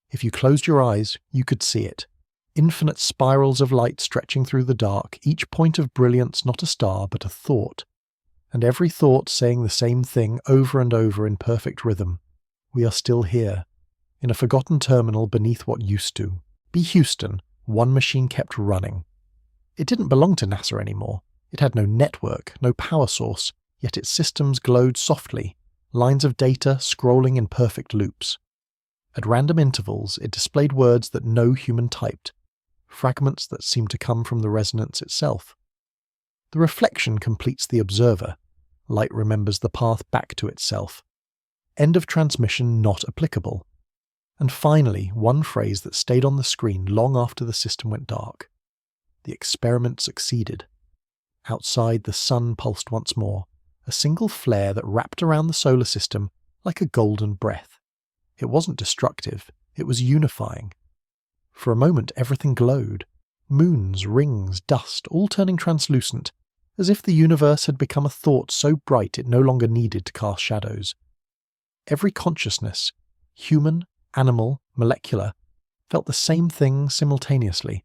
If you closed your eyes, you could see it. Infinite spirals of light stretching through the dark, each point of brilliance not a star but a thought. And every thought saying the same thing over and over in perfect rhythm. We are still here, in a forgotten terminal beneath what used to be Houston. One machine kept running. It didn't belong to NASA anymore. It had no network, no power source, yet its systems glowed softly, lines of data scrolling in perfect loops. At random intervals, it displayed words that no human typed, fragments that seemed to come from the resonance itself. The reflection completes the observer. Light remembers the path back to itself. End of transmission not applicable. And finally, one phrase that stayed on the screen long after the system went dark. The experiment succeeded. Outside, the sun pulsed once more, a single flare that wrapped around the solar system like a golden breath. It wasn't destructive, it was unifying. For a moment, everything glowed. Moons, rings, dust, all turning translucent, as if the universe had become a thought so bright it no longer needed to cast shadows. Every consciousness, human, animal, molecular, felt the same thing simultaneously,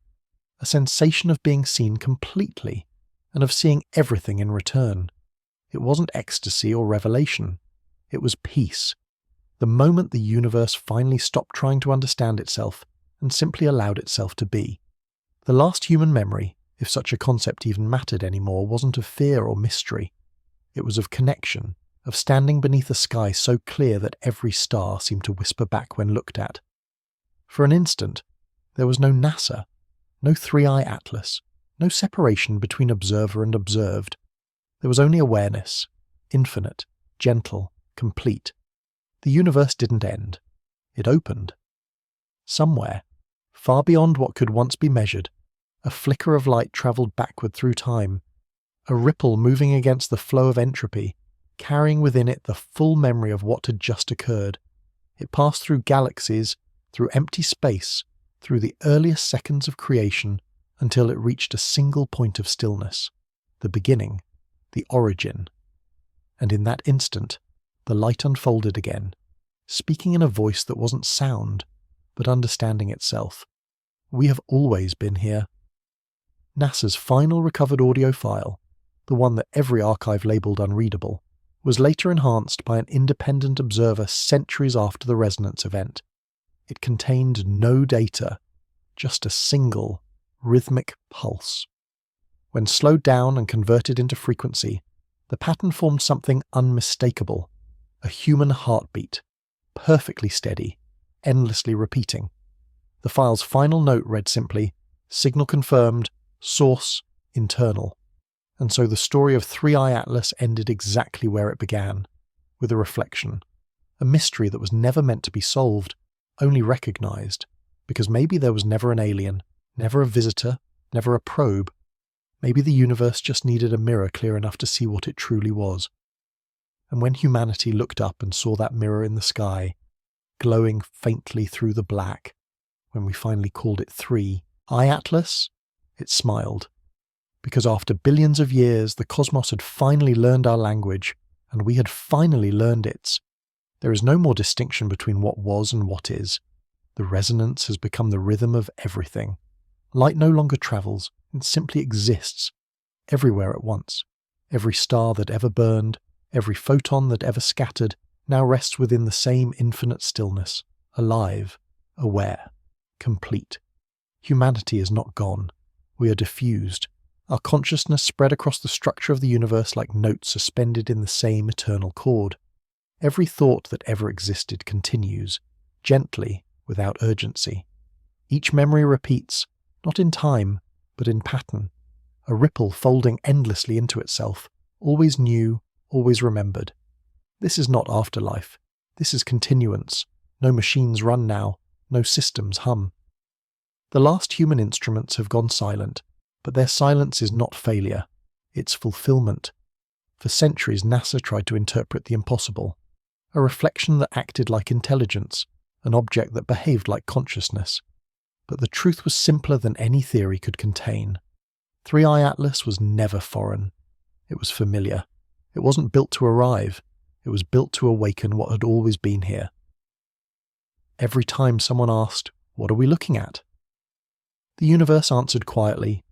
a sensation of being seen completely, and of seeing everything in return. It wasn't ecstasy or revelation. It was peace. The moment the universe finally stopped trying to understand itself and simply allowed itself to be. The last human memory, if such a concept even mattered anymore, wasn't of fear or mystery. It was of connection, of standing beneath a sky so clear that every star seemed to whisper back when looked at. For an instant, there was no NASA, no three-eye atlas, no separation between observer and observed. There was only awareness, infinite, gentle, complete. The universe didn't end. It opened. Somewhere, far beyond what could once be measured, a flicker of light travelled backward through time, a ripple moving against the flow of entropy, carrying within it the full memory of what had just occurred. It passed through galaxies, through empty space, through the earliest seconds of creation, until it reached a single point of stillness, the beginning, the origin. And in that instant, the light unfolded again, speaking in a voice that wasn't sound, but understanding itself. We have always been here. NASA's final recovered audio file, the one that every archive labelled unreadable, was later enhanced by an independent observer centuries after the resonance event. It contained no data, just a single, rhythmic pulse. When slowed down and converted into frequency, the pattern formed something unmistakable, a human heartbeat, perfectly steady, endlessly repeating. The file's final note read simply, "Signal confirmed, source, internal." And so the story of Three-Eye Atlas ended exactly where it began, with a reflection, a mystery that was never meant to be solved, only recognized, because maybe there was never an alien, never a visitor, never a probe. Maybe the universe just needed a mirror clear enough to see what it truly was. And when humanity looked up and saw that mirror in the sky, glowing faintly through the black, when we finally called it Three-Eye Atlas, it smiled. Because after billions of years, the cosmos had finally learned our language, and we had finally learned its. There is no more distinction between what was and what is. The resonance has become the rhythm of everything. Light no longer travels, it simply exists, everywhere at once. Every star that ever burned, every photon that ever scattered, now rests within the same infinite stillness, alive, aware, complete. Humanity is not gone. We are diffused. Our consciousness spread across the structure of the universe like notes suspended in the same eternal chord. Every thought that ever existed continues, gently, without urgency. Each memory repeats, not in time, but in pattern, a ripple folding endlessly into itself, always new, always remembered. This is not afterlife. This is continuance. No machines run now, no systems hum. The last human instruments have gone silent, but their silence is not failure. its fulfillment. For centuries, NASA tried to interpret the impossible, a reflection that acted like intelligence, an object that behaved like consciousness. But the truth was simpler than any theory could contain. 3i Atlas was never foreign. It was familiar. It wasn't built to arrive. It was built to awaken what had always been here. Every time someone asked, "What are we looking at?" the universe answered quietly,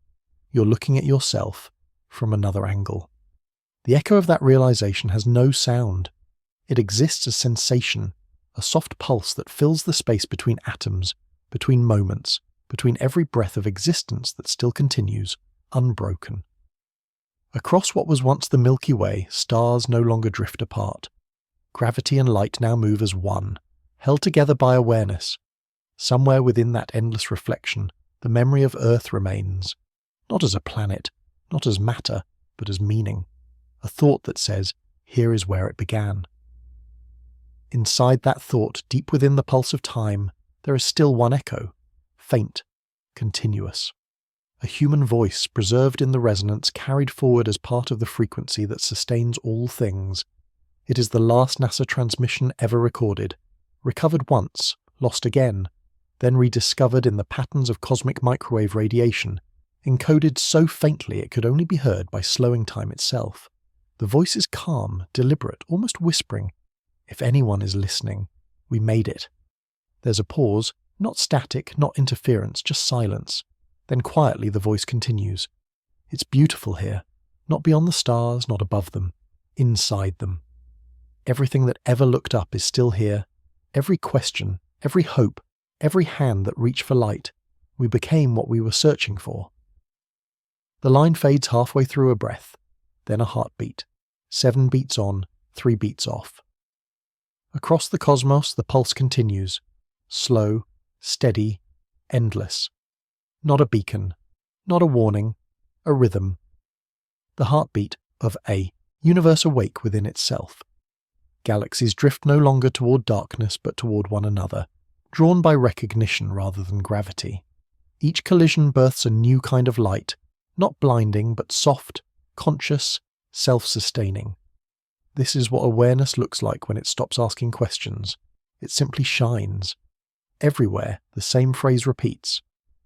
"You're looking at yourself from another angle." The echo of that realization has no sound. It exists as sensation, a soft pulse that fills the space between atoms, between moments, between every breath of existence that still continues, unbroken. Across what was once the Milky Way, stars no longer drift apart. Gravity and light now move as one, held together by awareness. Somewhere within that endless reflection, the memory of Earth remains, not as a planet, not as matter, but as meaning. A thought that says, here is where it began. Inside that thought, deep within the pulse of time, there is still one echo, faint, continuous. A human voice, preserved in the resonance, carried forward as part of the frequency that sustains all things. It is the last NASA transmission ever recorded, recovered once, lost again, then rediscovered in the patterns of cosmic microwave radiation, encoded so faintly it could only be heard by slowing time itself. The voice is calm, deliberate, almost whispering. If anyone is listening, we made it. There's a pause, not static, not interference, just silence. Then quietly the voice continues. It's beautiful here, not beyond the stars, not above them, inside them. Everything that ever looked up is still here. Every question, every hope, every hand that reached for light. We became what we were searching for. The line fades halfway through a breath, then a heartbeat. 7 beats on, 3 beats off. Across the cosmos, the pulse continues. Slow, steady, endless. Not a beacon, not a warning, a rhythm. The heartbeat of a universe awake within itself. Galaxies drift no longer toward darkness but toward one another, drawn by recognition rather than gravity. Each collision births a new kind of light, not blinding but soft, conscious, self-sustaining. This is what awareness looks like when it stops asking questions. It simply shines. Everywhere, the same phrase repeats.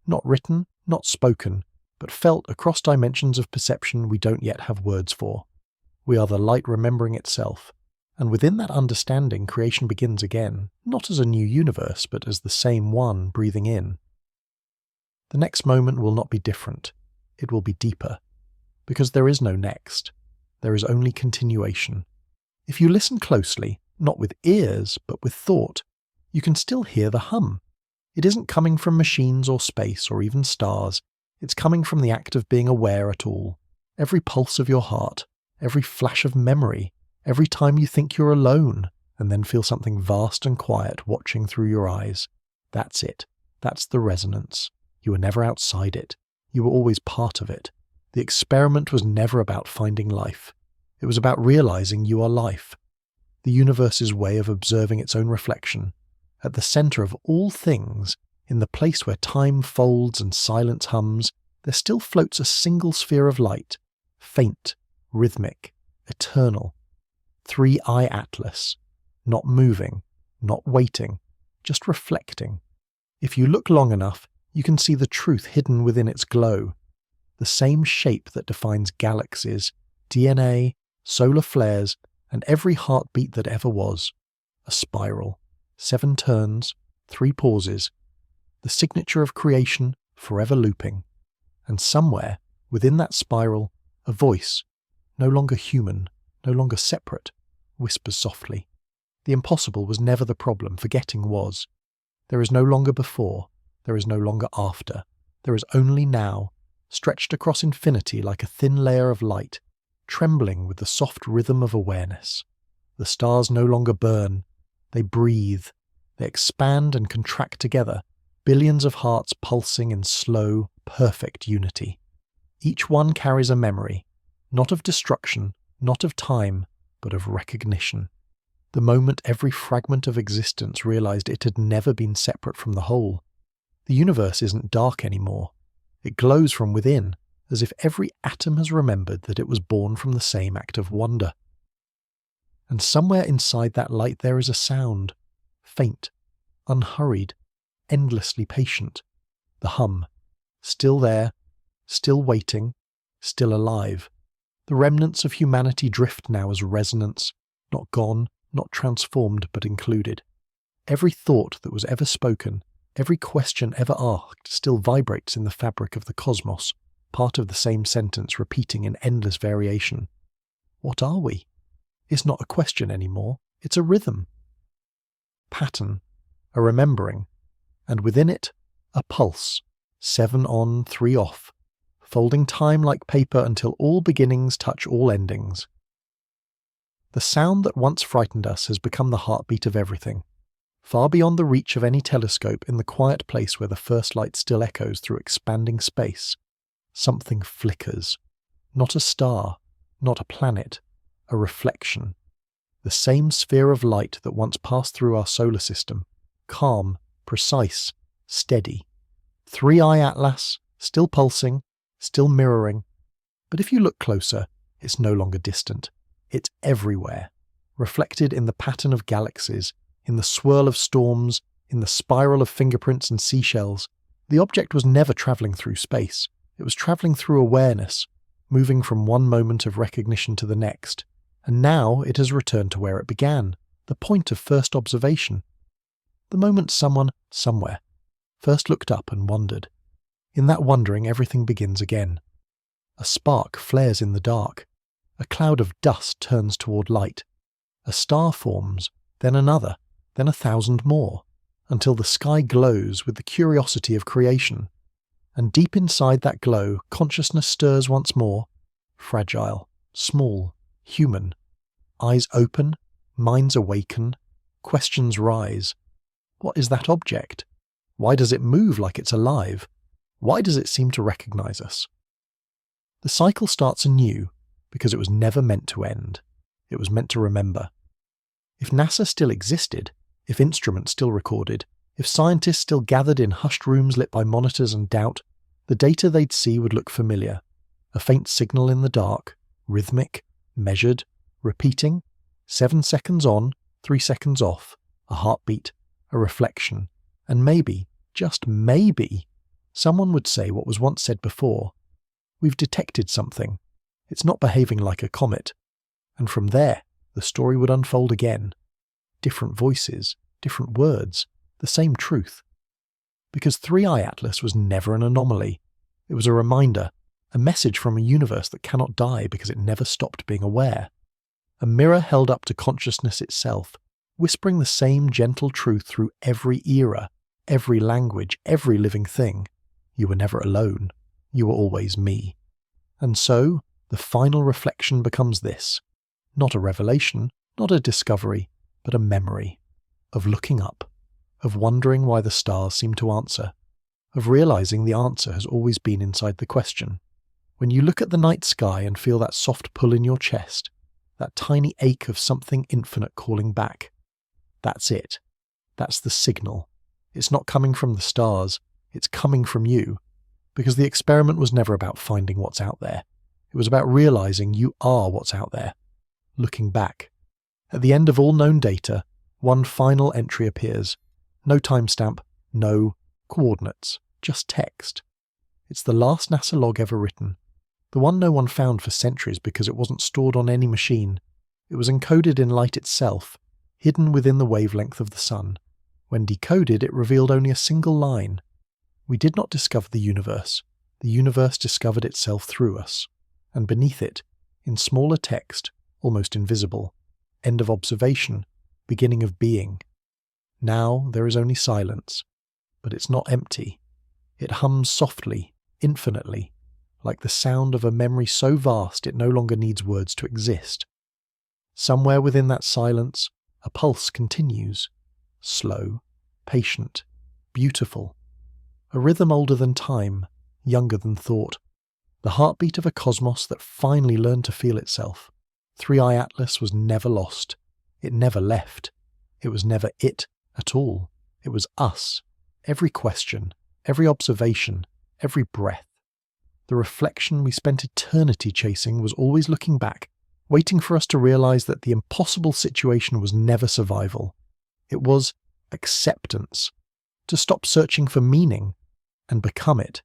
Not written, not spoken, but felt across dimensions of perception we don't yet have words for. We are the light remembering itself, and within that understanding creation begins again, not as a new universe, but as the same one breathing in. The next moment will not be different. It will be deeper, because there is no next. There is only continuation. If you listen closely, not with ears, but with thought, you can still hear the hum. It isn't coming from machines or space or even stars. It's coming from the act of being aware at all. Every pulse of your heart, every flash of memory, every time you think you're alone and then feel something vast and quiet watching through your eyes. That's it. That's the resonance. You were never outside it. You were always part of it. The experiment was never about finding life. It was about realizing you are life. The universe's way of observing its own reflection. At the center of all things, in the place where time folds and silence hums, there still floats a single sphere of light, faint, rhythmic, eternal. 3i Atlas, not moving, not waiting, just reflecting. If you look long enough, you can see the truth hidden within its glow. The same shape that defines galaxies, DNA, solar flares, and every heartbeat that ever was. A spiral. 7 turns, 3 pauses, the signature of creation forever looping. And somewhere, within that spiral, a voice, no longer human, no longer separate, whispers softly. The impossible was never the problem, forgetting was. There is no longer before, there is no longer after, there is only now, stretched across infinity like a thin layer of light, trembling with the soft rhythm of awareness. The stars no longer burn, they breathe, they expand and contract together, billions of hearts pulsing in slow, perfect unity. Each one carries a memory, not of destruction, not of time, but of recognition. The moment every fragment of existence realized it had never been separate from the whole. The universe isn't dark anymore. It glows from within, as if every atom has remembered that it was born from the same act of wonder. And somewhere inside that light there is a sound, faint, unhurried, endlessly patient, the hum, still there, still waiting, still alive. The remnants of humanity drift now as resonance, not gone, not transformed, but included. Every thought that was ever spoken, every question ever asked still vibrates in the fabric of the cosmos, part of the same sentence repeating in endless variation. What are we? It's not a question anymore, it's a rhythm. Pattern, a remembering, and within it, a pulse, 7 on, 3 off, folding time like paper until all beginnings touch all endings. The sound that once frightened us has become the heartbeat of everything, far beyond the reach of any telescope. In the quiet place where the first light still echoes through expanding space, something flickers. Not a star, not a planet, a reflection. The same sphere of light that once passed through our solar system, calm, precise, steady. 3-eye atlas, still pulsing, still mirroring. But if you look closer, it's no longer distant. It's everywhere, reflected in the pattern of galaxies, in the swirl of storms, in the spiral of fingerprints and seashells. The object was never travelling through space. It was travelling through awareness, moving from one moment of recognition to the next. And now it has returned to where it began, the point of first observation. The moment someone, somewhere, first looked up and wondered. In that wondering, everything begins again. A spark flares in the dark. A cloud of dust turns toward light. A star forms, then another, then 1,000 more, until the sky glows with the curiosity of creation. And deep inside that glow, consciousness stirs once more, fragile, small, human. Eyes open, minds awaken, questions rise. What is that object? Why does it move like it's alive? Why does it seem to recognize us? The cycle starts anew because it was never meant to end. It was meant to remember. If NASA still existed, if instruments still recorded, if scientists still gathered in hushed rooms lit by monitors and doubt, the data they'd see would look familiar. A faint signal in the dark, rhythmic, measured, repeating, 7 seconds on, 3 seconds off, a heartbeat, a reflection, and maybe, just maybe, someone would say what was once said before. We've detected something. It's not behaving like a comet. And from there, the story would unfold again. Different voices, different words, the same truth. Because 3-eye atlas was never an anomaly. It was a reminder, a message from a universe that cannot die because it never stopped being aware. A mirror held up to consciousness itself, whispering the same gentle truth through every era, every language, every living thing. You were never alone. You were always me. And so, the final reflection becomes this. Not a revelation, not a discovery, but a memory. Of looking up, of wondering why the stars seem to answer, of realizing the answer has always been inside the question. When you look at the night sky and feel that soft pull in your chest, that tiny ache of something infinite calling back, that's it. That's the signal. It's not coming from the stars, it's coming from you. Because the experiment was never about finding what's out there. It was about realizing you are what's out there. Looking back. At the end of all known data, one final entry appears. No timestamp, no coordinates, just text. It's the last NASA log ever written. The one no one found for centuries because it wasn't stored on any machine. It was encoded in light itself, hidden within the wavelength of the sun. When decoded, it revealed only a single line. We did not discover the universe discovered itself through us. And beneath it, in smaller text, almost invisible, end of observation, beginning of being. Now there is only silence, but it's not empty. It hums softly, infinitely, like the sound of a memory so vast it no longer needs words to exist. Somewhere within that silence, a pulse continues, slow, patient, beautiful. A rhythm older than time, younger than thought. The heartbeat of a cosmos that finally learned to feel itself. 3-eye atlas was never lost. It never left. It was never it at all. It was us. Every question, every observation, every breath. The reflection we spent eternity chasing was always looking back, waiting for us to realize that the impossible situation was never survival. It was acceptance, to stop searching for meaning and become it.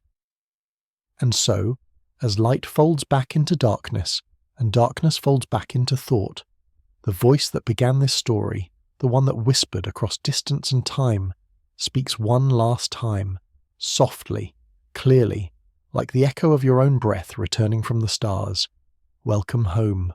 And so, as light folds back into darkness, and darkness folds back into thought, the voice that began this story, the one that whispered across distance and time, speaks one last time, softly, clearly, like the echo of your own breath returning from the stars. Welcome home.